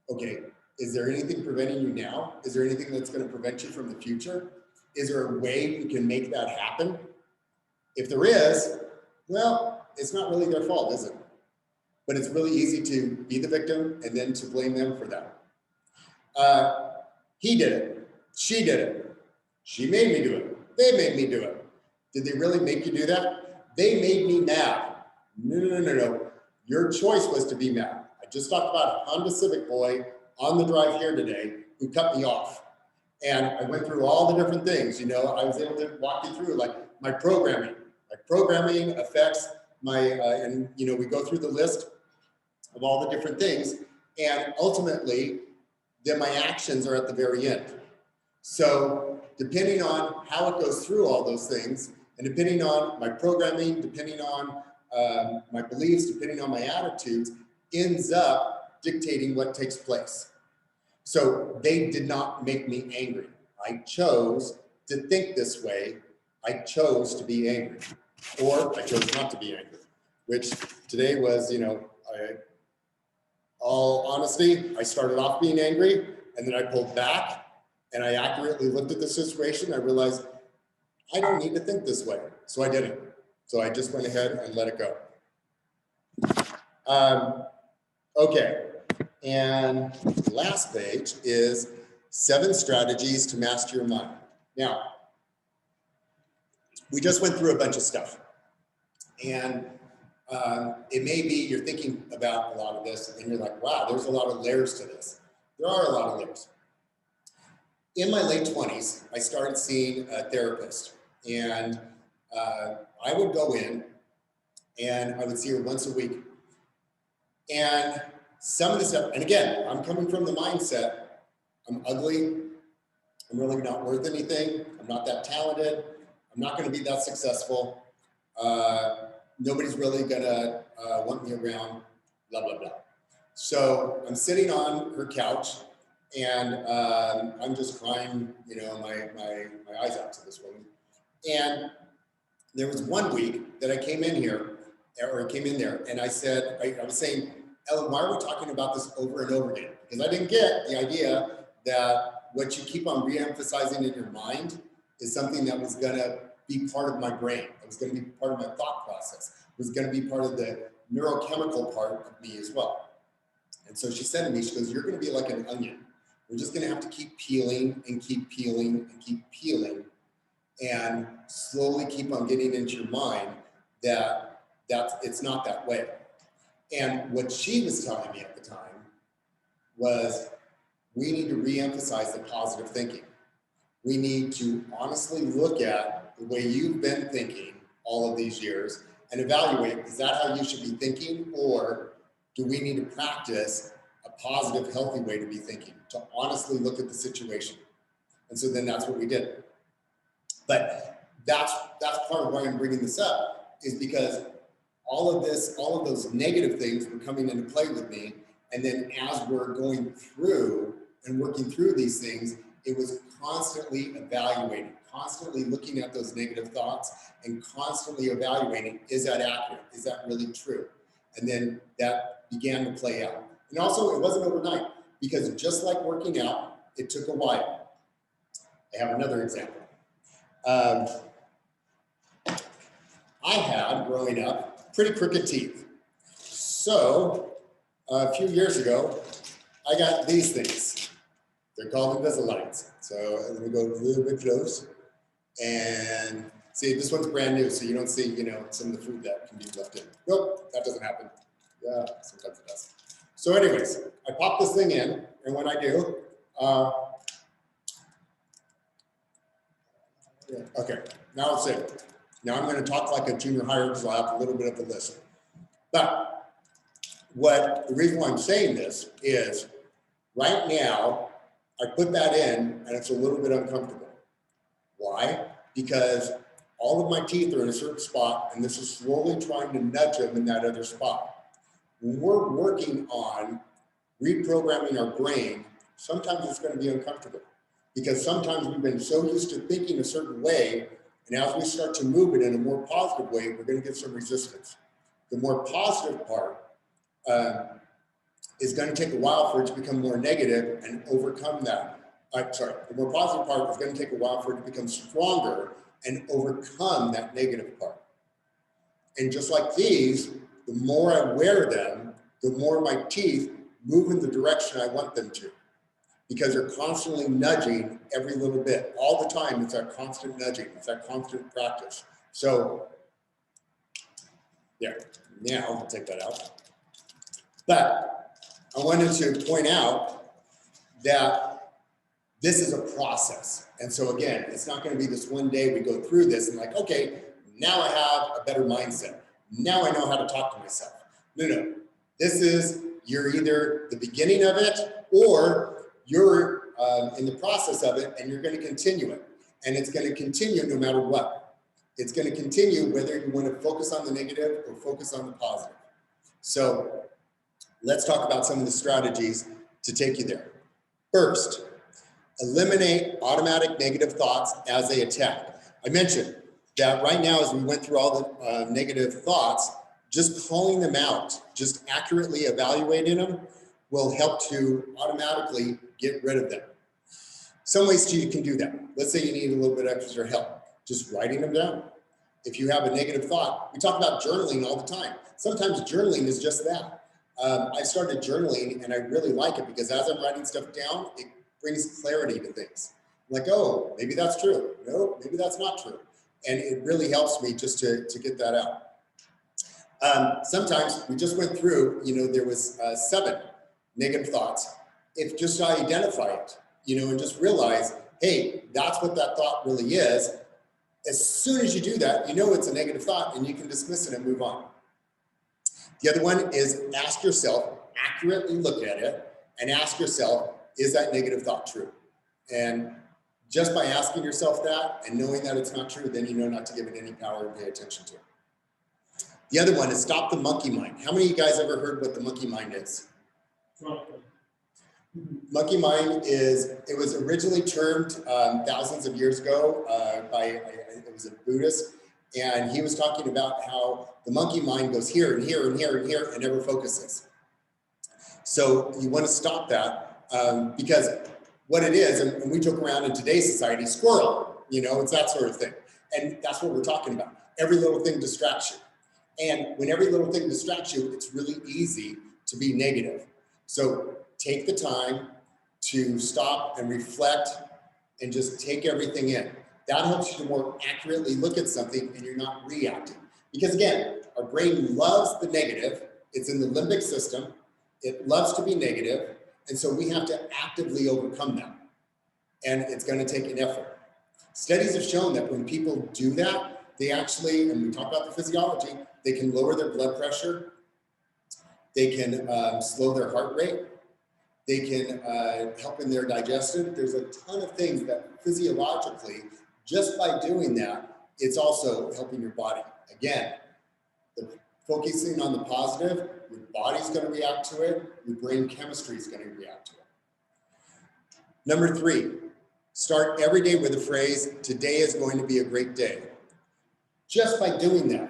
Okay, is there anything preventing you now? Is there anything that's going to prevent you from the future? Is there a way you can make that happen? If there is, well, it's not really their fault, is it? But it's really easy to be the victim and then to blame them for that. He did it. She did it. She made me do it. They made me do it. Did they really make you do that? They made me mad. No. Your choice was to be mad. I just talked about a Honda Civic boy on the drive here today who cut me off. And I went through all the different things. You know, I was able to walk you through like my programming. My programming affects my, and you know, we go through the list of all the different things. And ultimately, then my actions are at the very end. So depending on how it goes through all those things, and depending on my programming, depending on my beliefs, depending on my attitudes, ends up dictating what takes place. So they did not make me angry. I chose to think this way. I chose to be angry, or I chose not to be angry, which today was, you know, all honesty, I started off being angry and then I pulled back and I accurately looked at the situation. I realized I don't need to think this way. So I didn't. So I just went ahead and let it go. Okay. And the last page is 7 strategies to master your mind. Now, we just went through a bunch of stuff. And it may be you're thinking about a lot of this and you're like, wow, there's a lot of layers to this. There are a lot of layers. In my late 20s, I started seeing a therapist, and I would go in and I would see her once a week. And some of the stuff, and again, I'm coming from the mindset, I'm ugly, I'm really not worth anything, I'm not that talented, I'm not gonna be that successful, nobody's really gonna want me around, blah, blah, blah. So I'm sitting on her couch and I'm just crying, you know, my eyes out to this woman. And there was one week that I came in here, or I came in there, and I said, I was saying, Ellen, why are we talking about this over and over again? Because I didn't get the idea that what you keep on re-emphasizing in your mind is something that was gonna be part of my brain. It was gonna be part of my thought process. It was gonna be part of the neurochemical part of me as well. And so she said to me, she goes, you're gonna be like an onion. We're just gonna have to keep peeling and keep peeling and keep peeling and slowly keep on getting into your mind that it's not that way. And what she was telling me at the time was, we need to re-emphasize the positive thinking. We need to honestly look at the way you've been thinking all of these years and evaluate, is that how you should be thinking? Or do we need to practice a positive, healthy way to be thinking, to honestly look at the situation? And so then that's what we did. But that's part of why I'm bringing this up, is because all of those negative things were coming into play with me. And then as we're going through and working through these things, it was constantly evaluating, constantly looking at those negative thoughts and constantly evaluating, is that accurate? Is that really true? And then that began to play out. And also, it wasn't overnight, because just like working out, it took a while. I have another example. I had, growing up, pretty crooked teeth. So a few years ago, I got these things. They're They're called Invisalign's. So let me go a little bit close and see, this one's brand new. So you don't see, you know, some of the food that can be left in. Nope, that doesn't happen. Yeah, sometimes it does. So anyways, I pop this thing in, and when I do, okay, now let's see. Now I'm going to talk like a junior hire because I'll have a little bit of a list. But the reason why I'm saying this is right now, I put that in and it's a little bit uncomfortable. Why? Because all of my teeth are in a certain spot and this is slowly trying to nudge them in that other spot. When we're working on reprogramming our brain, sometimes it's going to be uncomfortable because sometimes we've been so used to thinking a certain way, and as we start to move it in a more positive way, we're going to get some resistance. The more positive part is going to take a while for it to become more negative and overcome that. The more positive part is going to take a while for it to become stronger and overcome that negative part. And just like these, the more I wear them, the more my teeth move in the direction I want them to, because they're constantly nudging every little bit. All the time, it's that constant nudging, it's that constant practice. So, yeah, now I'll take that out. But I wanted to point out that this is a process. And so again, it's not going to be this one day we go through this and like, okay, now I have a better mindset. Now I know how to talk to myself. No. This is, you're either the beginning of it or you're in the process of it and you're going to continue it. And it's going to continue no matter what. It's going to continue whether you want to focus on the negative or focus on the positive. So let's talk about some of the strategies to take you there. First, eliminate automatic negative thoughts as they attack. I mentioned that right now, as we went through all the negative thoughts, just calling them out, just accurately evaluating them will help to automatically get rid of them. Some ways you can do that. Let's say you need a little bit extra help, just writing them down. If you have a negative thought, we talk about journaling all the time. Sometimes journaling is just that. I started journaling and I really like it because as I'm writing stuff down, it brings clarity to things. I'm like, oh, maybe that's true. No, maybe that's not true. And it really helps me just to get that out. Sometimes we just went through, there was 7 negative thoughts. If just I identify it, and just realize, hey, that's what that thought really is. As soon as you do that, it's a negative thought and you can dismiss it and move on. The other one is ask yourself, accurately look at it and ask yourself, is that negative thought true? And just by asking yourself that and knowing that it's not true, then you know not to give it any power and pay attention to it. The other one is stop the monkey mind. How many of you guys ever heard what the monkey mind is? Monkey mind it was originally termed thousands of years ago it was a Buddhist, and he was talking about how the monkey mind goes here and here and here and here and never focuses. So you want to stop that because what it is, and we joke around in today's society, squirrel, it's that sort of thing. And that's what we're talking about. Every little thing distracts you. And when every little thing distracts you, it's really easy to be negative. So take the time to stop and reflect and just take everything in. That helps you to more accurately look at something and you're not reacting. Because again, our brain loves the negative. It's in the limbic system. It loves to be negative. And so we have to actively overcome that. And it's going to take an effort. Studies have shown that when people do that, they actually, and we talk about the physiology, they can lower their blood pressure. They can slow their heart rate. They can help in their digestion. There's a ton of things that physiologically, just by doing that, it's also helping your body. Again, focusing on the positive, your body's going to react to it. Your brain chemistry is going to react to it. Number 3, start every day with the phrase, today is going to be a great day. Just by doing that,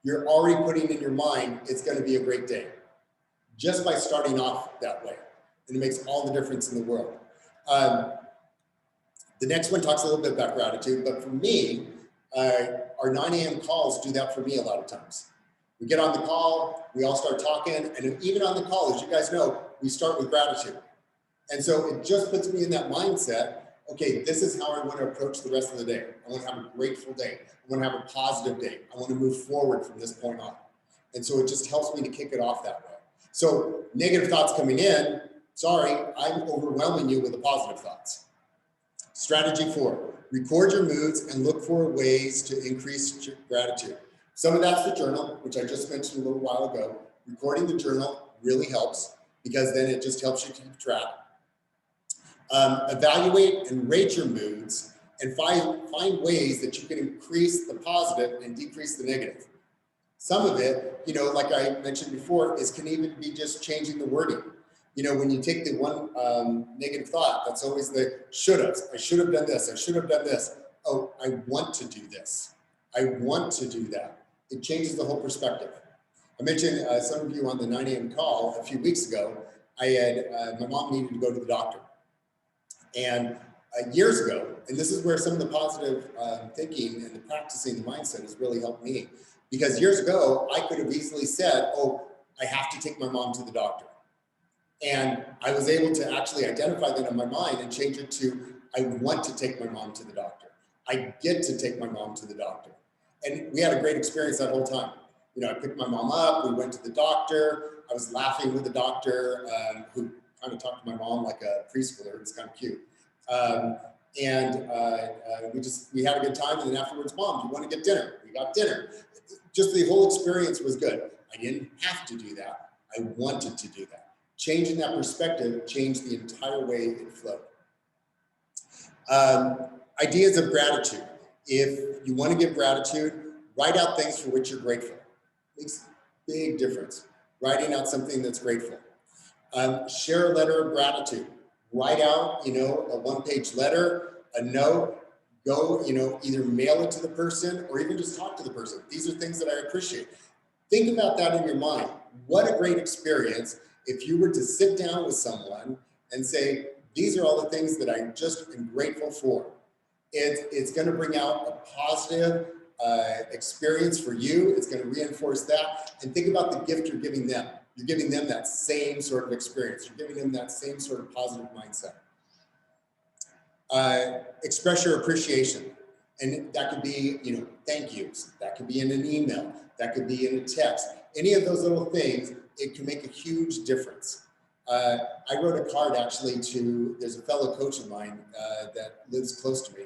you're already putting in your mind, it's going to be a great day. Just by starting off that way. And it makes all the difference in the world. The next one talks a little bit about gratitude, but for me, our 9 a.m. calls do that for me a lot of times. We get on the call, we all start talking, and even on the call, as you guys know, we start with gratitude. And so it just puts me in that mindset. Okay, this is how I want to approach the rest of the day. I want to have a grateful day. I want to have a positive day. I want to move forward from this point on. And so it just helps me to kick it off that way. So negative thoughts coming in, sorry, I'm overwhelming you with the positive thoughts. Strategy 4, record your moods and look for ways to increase gratitude. Some of that's the journal, which I just mentioned a little while ago. Recording the journal really helps because then it just helps you keep track. Evaluate and rate your moods and find ways that you can increase the positive and decrease the negative. Some of it, like I mentioned before, can even be just changing the wording. When you take the one negative thought, that's always the should have. I should have done this. I should have done this. Oh, I want to do this. I want to do that. It changes the whole perspective. I mentioned some of you on the 9 a.m. call a few weeks ago, I had, my mom needed to go to the doctor. And years ago, and this is where some of the positive thinking and the practicing the mindset has really helped me. Because years ago, I could have easily said, oh, I have to take my mom to the doctor. And I was able to actually identify that in my mind and change it to, I want to take my mom to the doctor. I get to take my mom to the doctor. And we had a great experience that whole time. I picked my mom up, we went to the doctor. I was laughing with the doctor who kind of talked to my mom like a preschooler. It's kind of cute. We had a good time. And then afterwards, Mom, do you want to get dinner? We got dinner. Just the whole experience was good. I didn't have to do that. I wanted to do that. Changing that perspective changed the entire way it flowed. Ideas of gratitude. If you want to give gratitude, write out things for which you're grateful. Makes a big difference. Writing out something that's grateful. Share a letter of gratitude. Write out, a one-page letter, a note. Go, either mail it to the person or even just talk to the person. These are things that I appreciate. Think about that in your mind. What a great experience if you were to sit down with someone and say, these are all the things that I just am grateful for. It's going to bring out a positive experience for you. It's going to reinforce that. And think about the gift you're giving them. You're giving them that same sort of experience. You're giving them that same sort of positive mindset. Express your appreciation. And that could be, thank yous. That could be in an email. That could be in a text. Any of those little things, it can make a huge difference. I wrote a card actually there's a fellow coach of mine that lives close to me.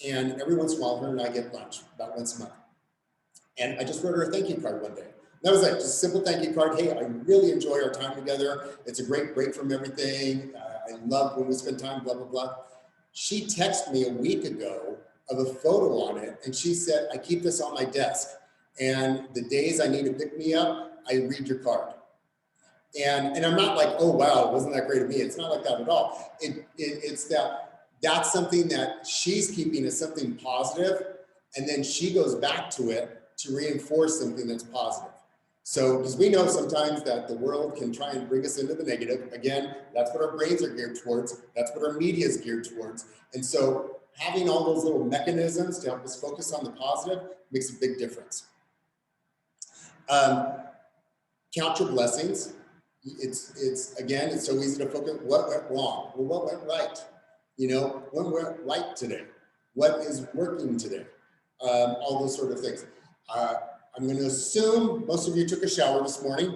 And every once in a while, her and I get lunch about once a month. And I just wrote her a thank you card one day. That was just a simple thank you card. Hey, I really enjoy our time together. It's a great break from everything. I love when we spend time, blah, blah, blah. She texted me a week ago of a photo on it. And she said, I keep this on my desk. And the days I need to pick me up, I read your card. And I'm not like, oh, wow, wasn't that great of me? It's not like that at all. It's that's something that she's keeping as something positive. And then she goes back to it to reinforce something that's positive. So, because we know sometimes that the world can try and bring us into the negative. Again, that's what our brains are geared towards. That's what our media is geared towards. And so having all those little mechanisms to help us focus on the positive makes a big difference. Count your blessings. It's so easy to focus what went wrong. Well, what went right? What went right today? What is working today? All those sort of things. I'm going to assume most of you took a shower this morning.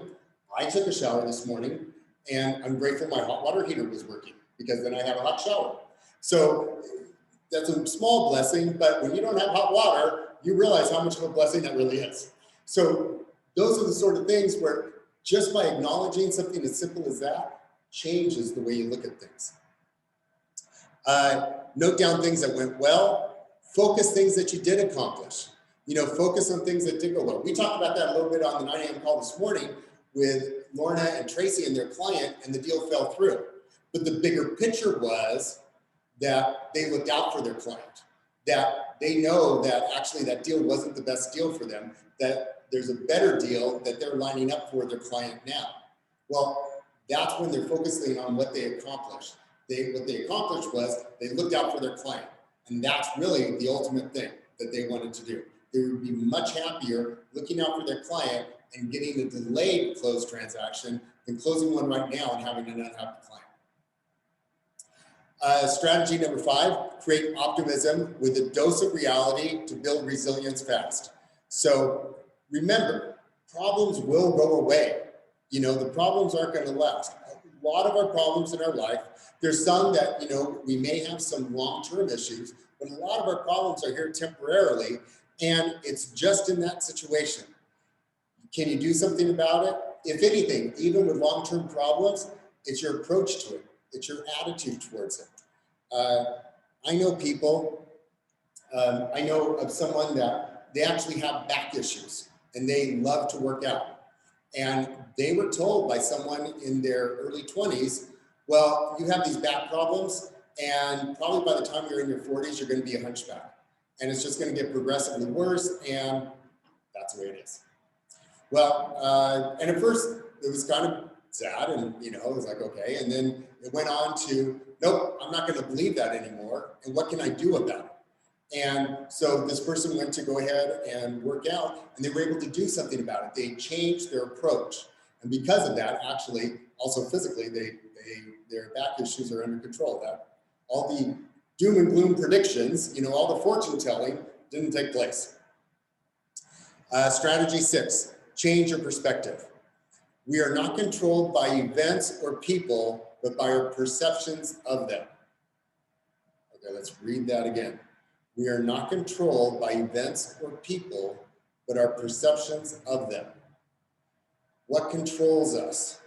I took a shower this morning, and I'm grateful my hot water heater was working because then I had a hot shower. So that's a small blessing, but when you don't have hot water, you realize how much of a blessing that really is. So those are the sort of things where just by acknowledging something as simple as that changes the way you look at things. Note down things that went well. Focus things that you did accomplish. Focus on things that did go well. We talked about that a little bit on the 9 a.m. call this morning with Lorna and Tracy and their client, and the deal fell through. But the bigger picture was that they looked out for their client, that they know that actually that deal wasn't the best deal for them, that there's a better deal that they're lining up for their client now. Well, that's when they're focusing on what they accomplished. What they accomplished was they looked out for their client. And that's really the ultimate thing that they wanted to do. They would be much happier looking out for their client and getting a delayed close transaction than closing one right now and having an unhappy client. Strategy number 5, create optimism with a dose of reality to build resilience fast. So remember, problems will go away. You know, the problems aren't going to last. A lot of our problems in our life, there's some that, you know, we may have some long-term issues, but a lot of our problems are here temporarily, and it's just in that situation. Can you do something about it? If anything, even with long-term problems, it's your approach to it. It's your attitude towards it. I know people, I know of someone that they actually have back issues and they love to work out. And they were told by someone in their early 20s, well, you have these back problems and probably by the time you're in your 40s, you're going to be a hunchback. And it's just going to get progressively worse, and that's the way it is. Well, and at first it was kind of sad, and you know, it was like, okay. And then it went on to, nope, I'm not going to believe that anymore. And what can I do about it? And so this person went to go ahead and work out, and they were able to do something about it. They changed their approach. And because of that, actually, also physically, their back issues are under control. That all the doom and gloom predictions, you know, all the fortune telling didn't take place. Strategy 6, change your perspective. We are not controlled by events or people, but by our perceptions of them. Okay, let's read that again. We are not controlled by events or people, but our perceptions of them. What controls us?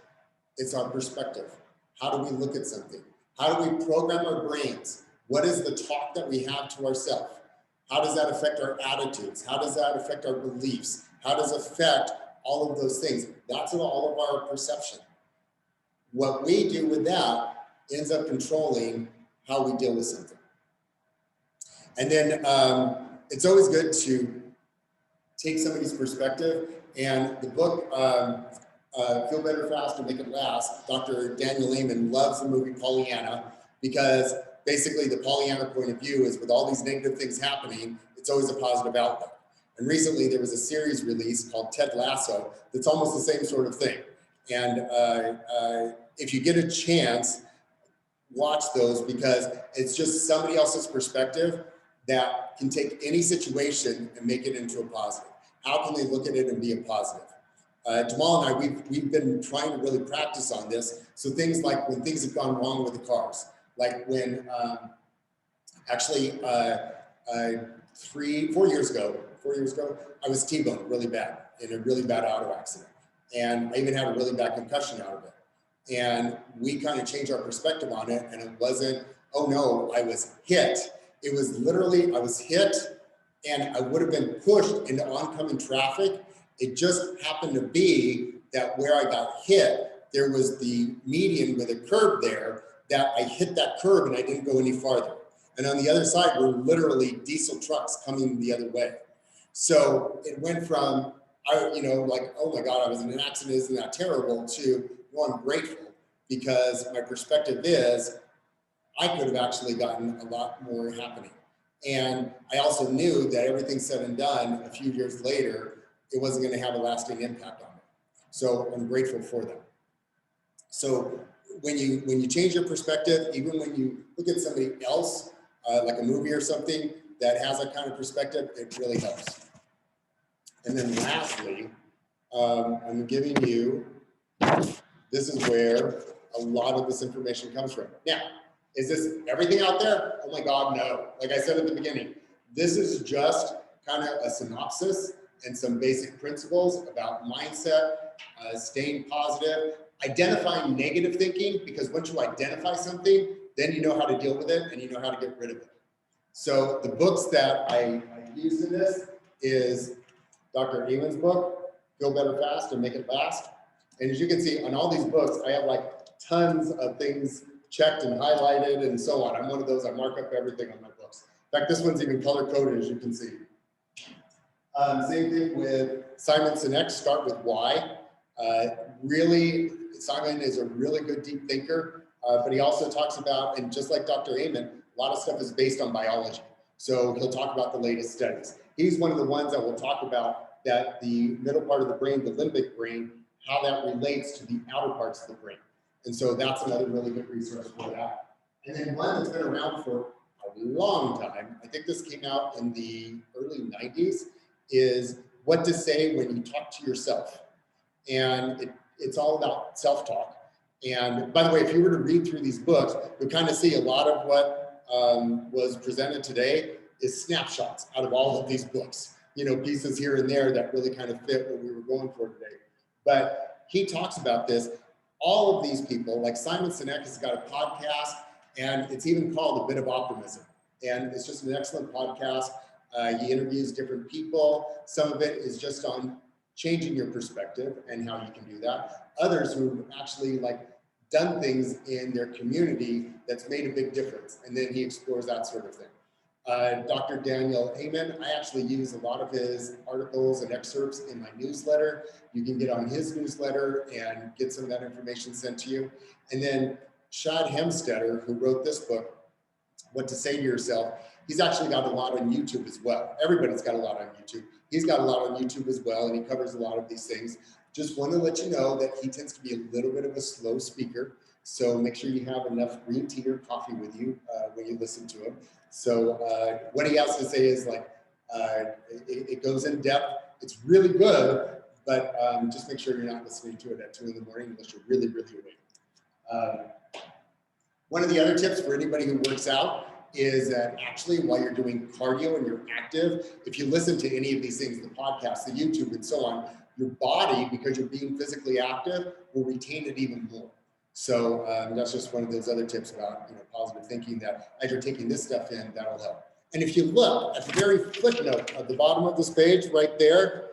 It's our perspective. How do we look at something? How do we program our brains? What is the talk that we have to ourselves? How does that affect our attitudes? How does that affect our beliefs? How does it affect all of those things? That's all of our perception. What we do with that ends up controlling how we deal with something. And then it's always good to take somebody's perspective. And the book, Feel Better Fast and Make It Last, Dr. Daniel Amen loves the movie Pollyanna, because basically the Pollyanna point of view is with all these negative things happening, it's always a positive outlook. And recently there was a series released called Ted Lasso that's almost the same sort of thing. And if you get a chance, watch those, because it's just somebody else's perspective that can take any situation and make it into a positive. How can they look at it and be a positive? Jamal and I, we've been trying to really practice on this. So things like when things have gone wrong with the cars, like when actually 4 years ago, I was T-boned really bad in a really bad auto accident. And I even had a really bad concussion out of it. And we kind of changed our perspective on it. And it wasn't, oh no, I was hit. It was literally, I was hit and I would have been pushed into oncoming traffic. It just happened to be that where I got hit, there was the median with a curb there, that I hit that curb and I didn't go any farther. And on the other side were literally diesel trucks coming the other way. So it went from, like, oh my God, I was in an accident, isn't that terrible, to, well, I'm grateful, because my perspective is I could have actually gotten a lot more happening. And I also knew that everything said and done, a few years later, it wasn't going to have a lasting impact on me. So I'm grateful for that. So when you change your perspective, even when you look at somebody else, like a movie or something that has that kind of perspective, it really helps. And then lastly, I'm giving you, this is where a lot of this information comes from. Now, is this everything out there? Oh my God, no. Like I said at the beginning, this is just kind of a synopsis and some basic principles about mindset, staying positive, identifying negative thinking, because once you identify something, then you know how to deal with it and you know how to get rid of it. So the books that I used in this is Dr. Amen's book, Feel Better Fast and Make It Last. And as you can see on all these books, I have like tons of things checked and highlighted and so on. I'm one of those, I mark up everything on my books. In fact, this one's even color coded, as you can see. Same thing with Simon Sinek, Start With Why. Really, Simon is a really good deep thinker, but he also talks about, and just like Dr. Amen, a lot of stuff is based on biology. So he'll talk about the latest studies. He's one of the ones that will talk about that the middle part of the brain, the limbic brain, how that relates to the outer parts of the brain. And so that's another really good resource for that. And then one that's been around for a long time, I think this came out in the early 90s, is what to say when you talk to yourself. And it's all about self-talk. And by the way, if you were to read through these books, you'll kind of see a lot of what was presented today is snapshots out of all of these books, you know, pieces here and there that really kind of fit what we were going for today. But he talks about this. All of these people, like Simon Sinek has got a podcast, and it's even called A Bit of Optimism. And it's just an excellent podcast. He interviews different people. Some of it is just on changing your perspective and how you can do that. Others who've actually like done things in their community that's made a big difference. And then he explores that sort of thing. Dr. Daniel Amen, I actually use a lot of his articles and excerpts in my newsletter. You can get on his newsletter and get some of that information sent to you. And then Shad Hemstetter, who wrote this book, What to Say to Yourself, he's actually got a lot on YouTube as well. Everybody's got a lot on YouTube. He's got a lot on YouTube as well, and he covers a lot of these things. Just want to let you know that he tends to be a little bit of a slow speaker. So make sure you have enough green tea or coffee with you when you listen to him. So what he has to say is like, it goes in depth. It's really good, but just make sure you're not listening to it at 2 in the morning unless you're really, really awake. One of the other tips for anybody who works out is that actually while you're doing cardio and you're active, if you listen to any of these things, the podcast, the YouTube and so on, your body, because you're being physically active, will retain it even more. So that's just one of those other tips about, you know, positive thinking, that as you're taking this stuff in, that'll help. And if you look at the very footnote at the bottom of this page right there,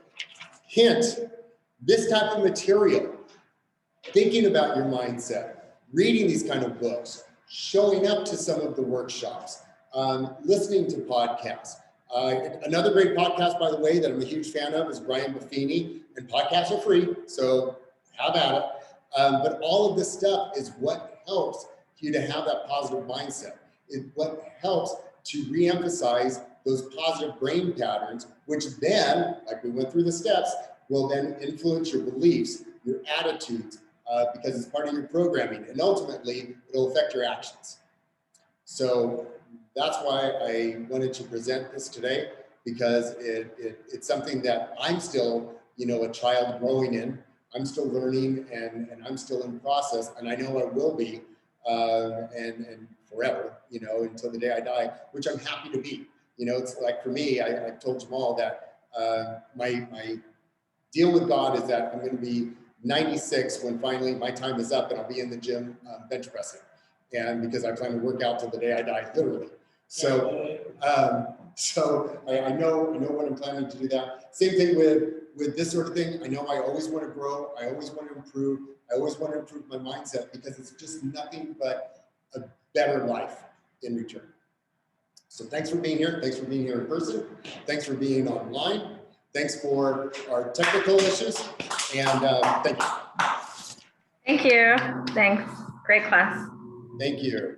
hint, this type of material, thinking about your mindset, reading these kind of books, showing up to some of the workshops, listening to podcasts. Another great podcast, by the way, that I'm a huge fan of is Brian Buffini, and podcasts are free, so have at it. But all of this stuff is what helps you to have that positive mindset. It's what helps to reemphasize those positive brain patterns, which then, like we went through the steps, will then influence your beliefs, your attitudes, because it's part of your programming, and ultimately it'll affect your actions. So that's why I wanted to present this today, because it's something that I'm still, you know, a child growing in. I'm still learning, and I'm still in process, and I know I will be, and forever, you know, until the day I die, which I'm happy to be. You know, it's like for me, I told Jamal that my deal with God is that I'm going to be 96 when finally my time is up, and I'll be in the gym bench pressing, and because I plan to work out till the day I die, literally. So, I know when I'm planning to do that. Same thing with this sort of thing. I know I always want to grow. I always want to improve. I always want to improve my mindset, because it's just nothing but a better life in return. So thanks for being here. Thanks for being here in person. Thanks for being online. Thanks for our technical issues. And thank you. Thank you. Thanks. Great class. Thank you.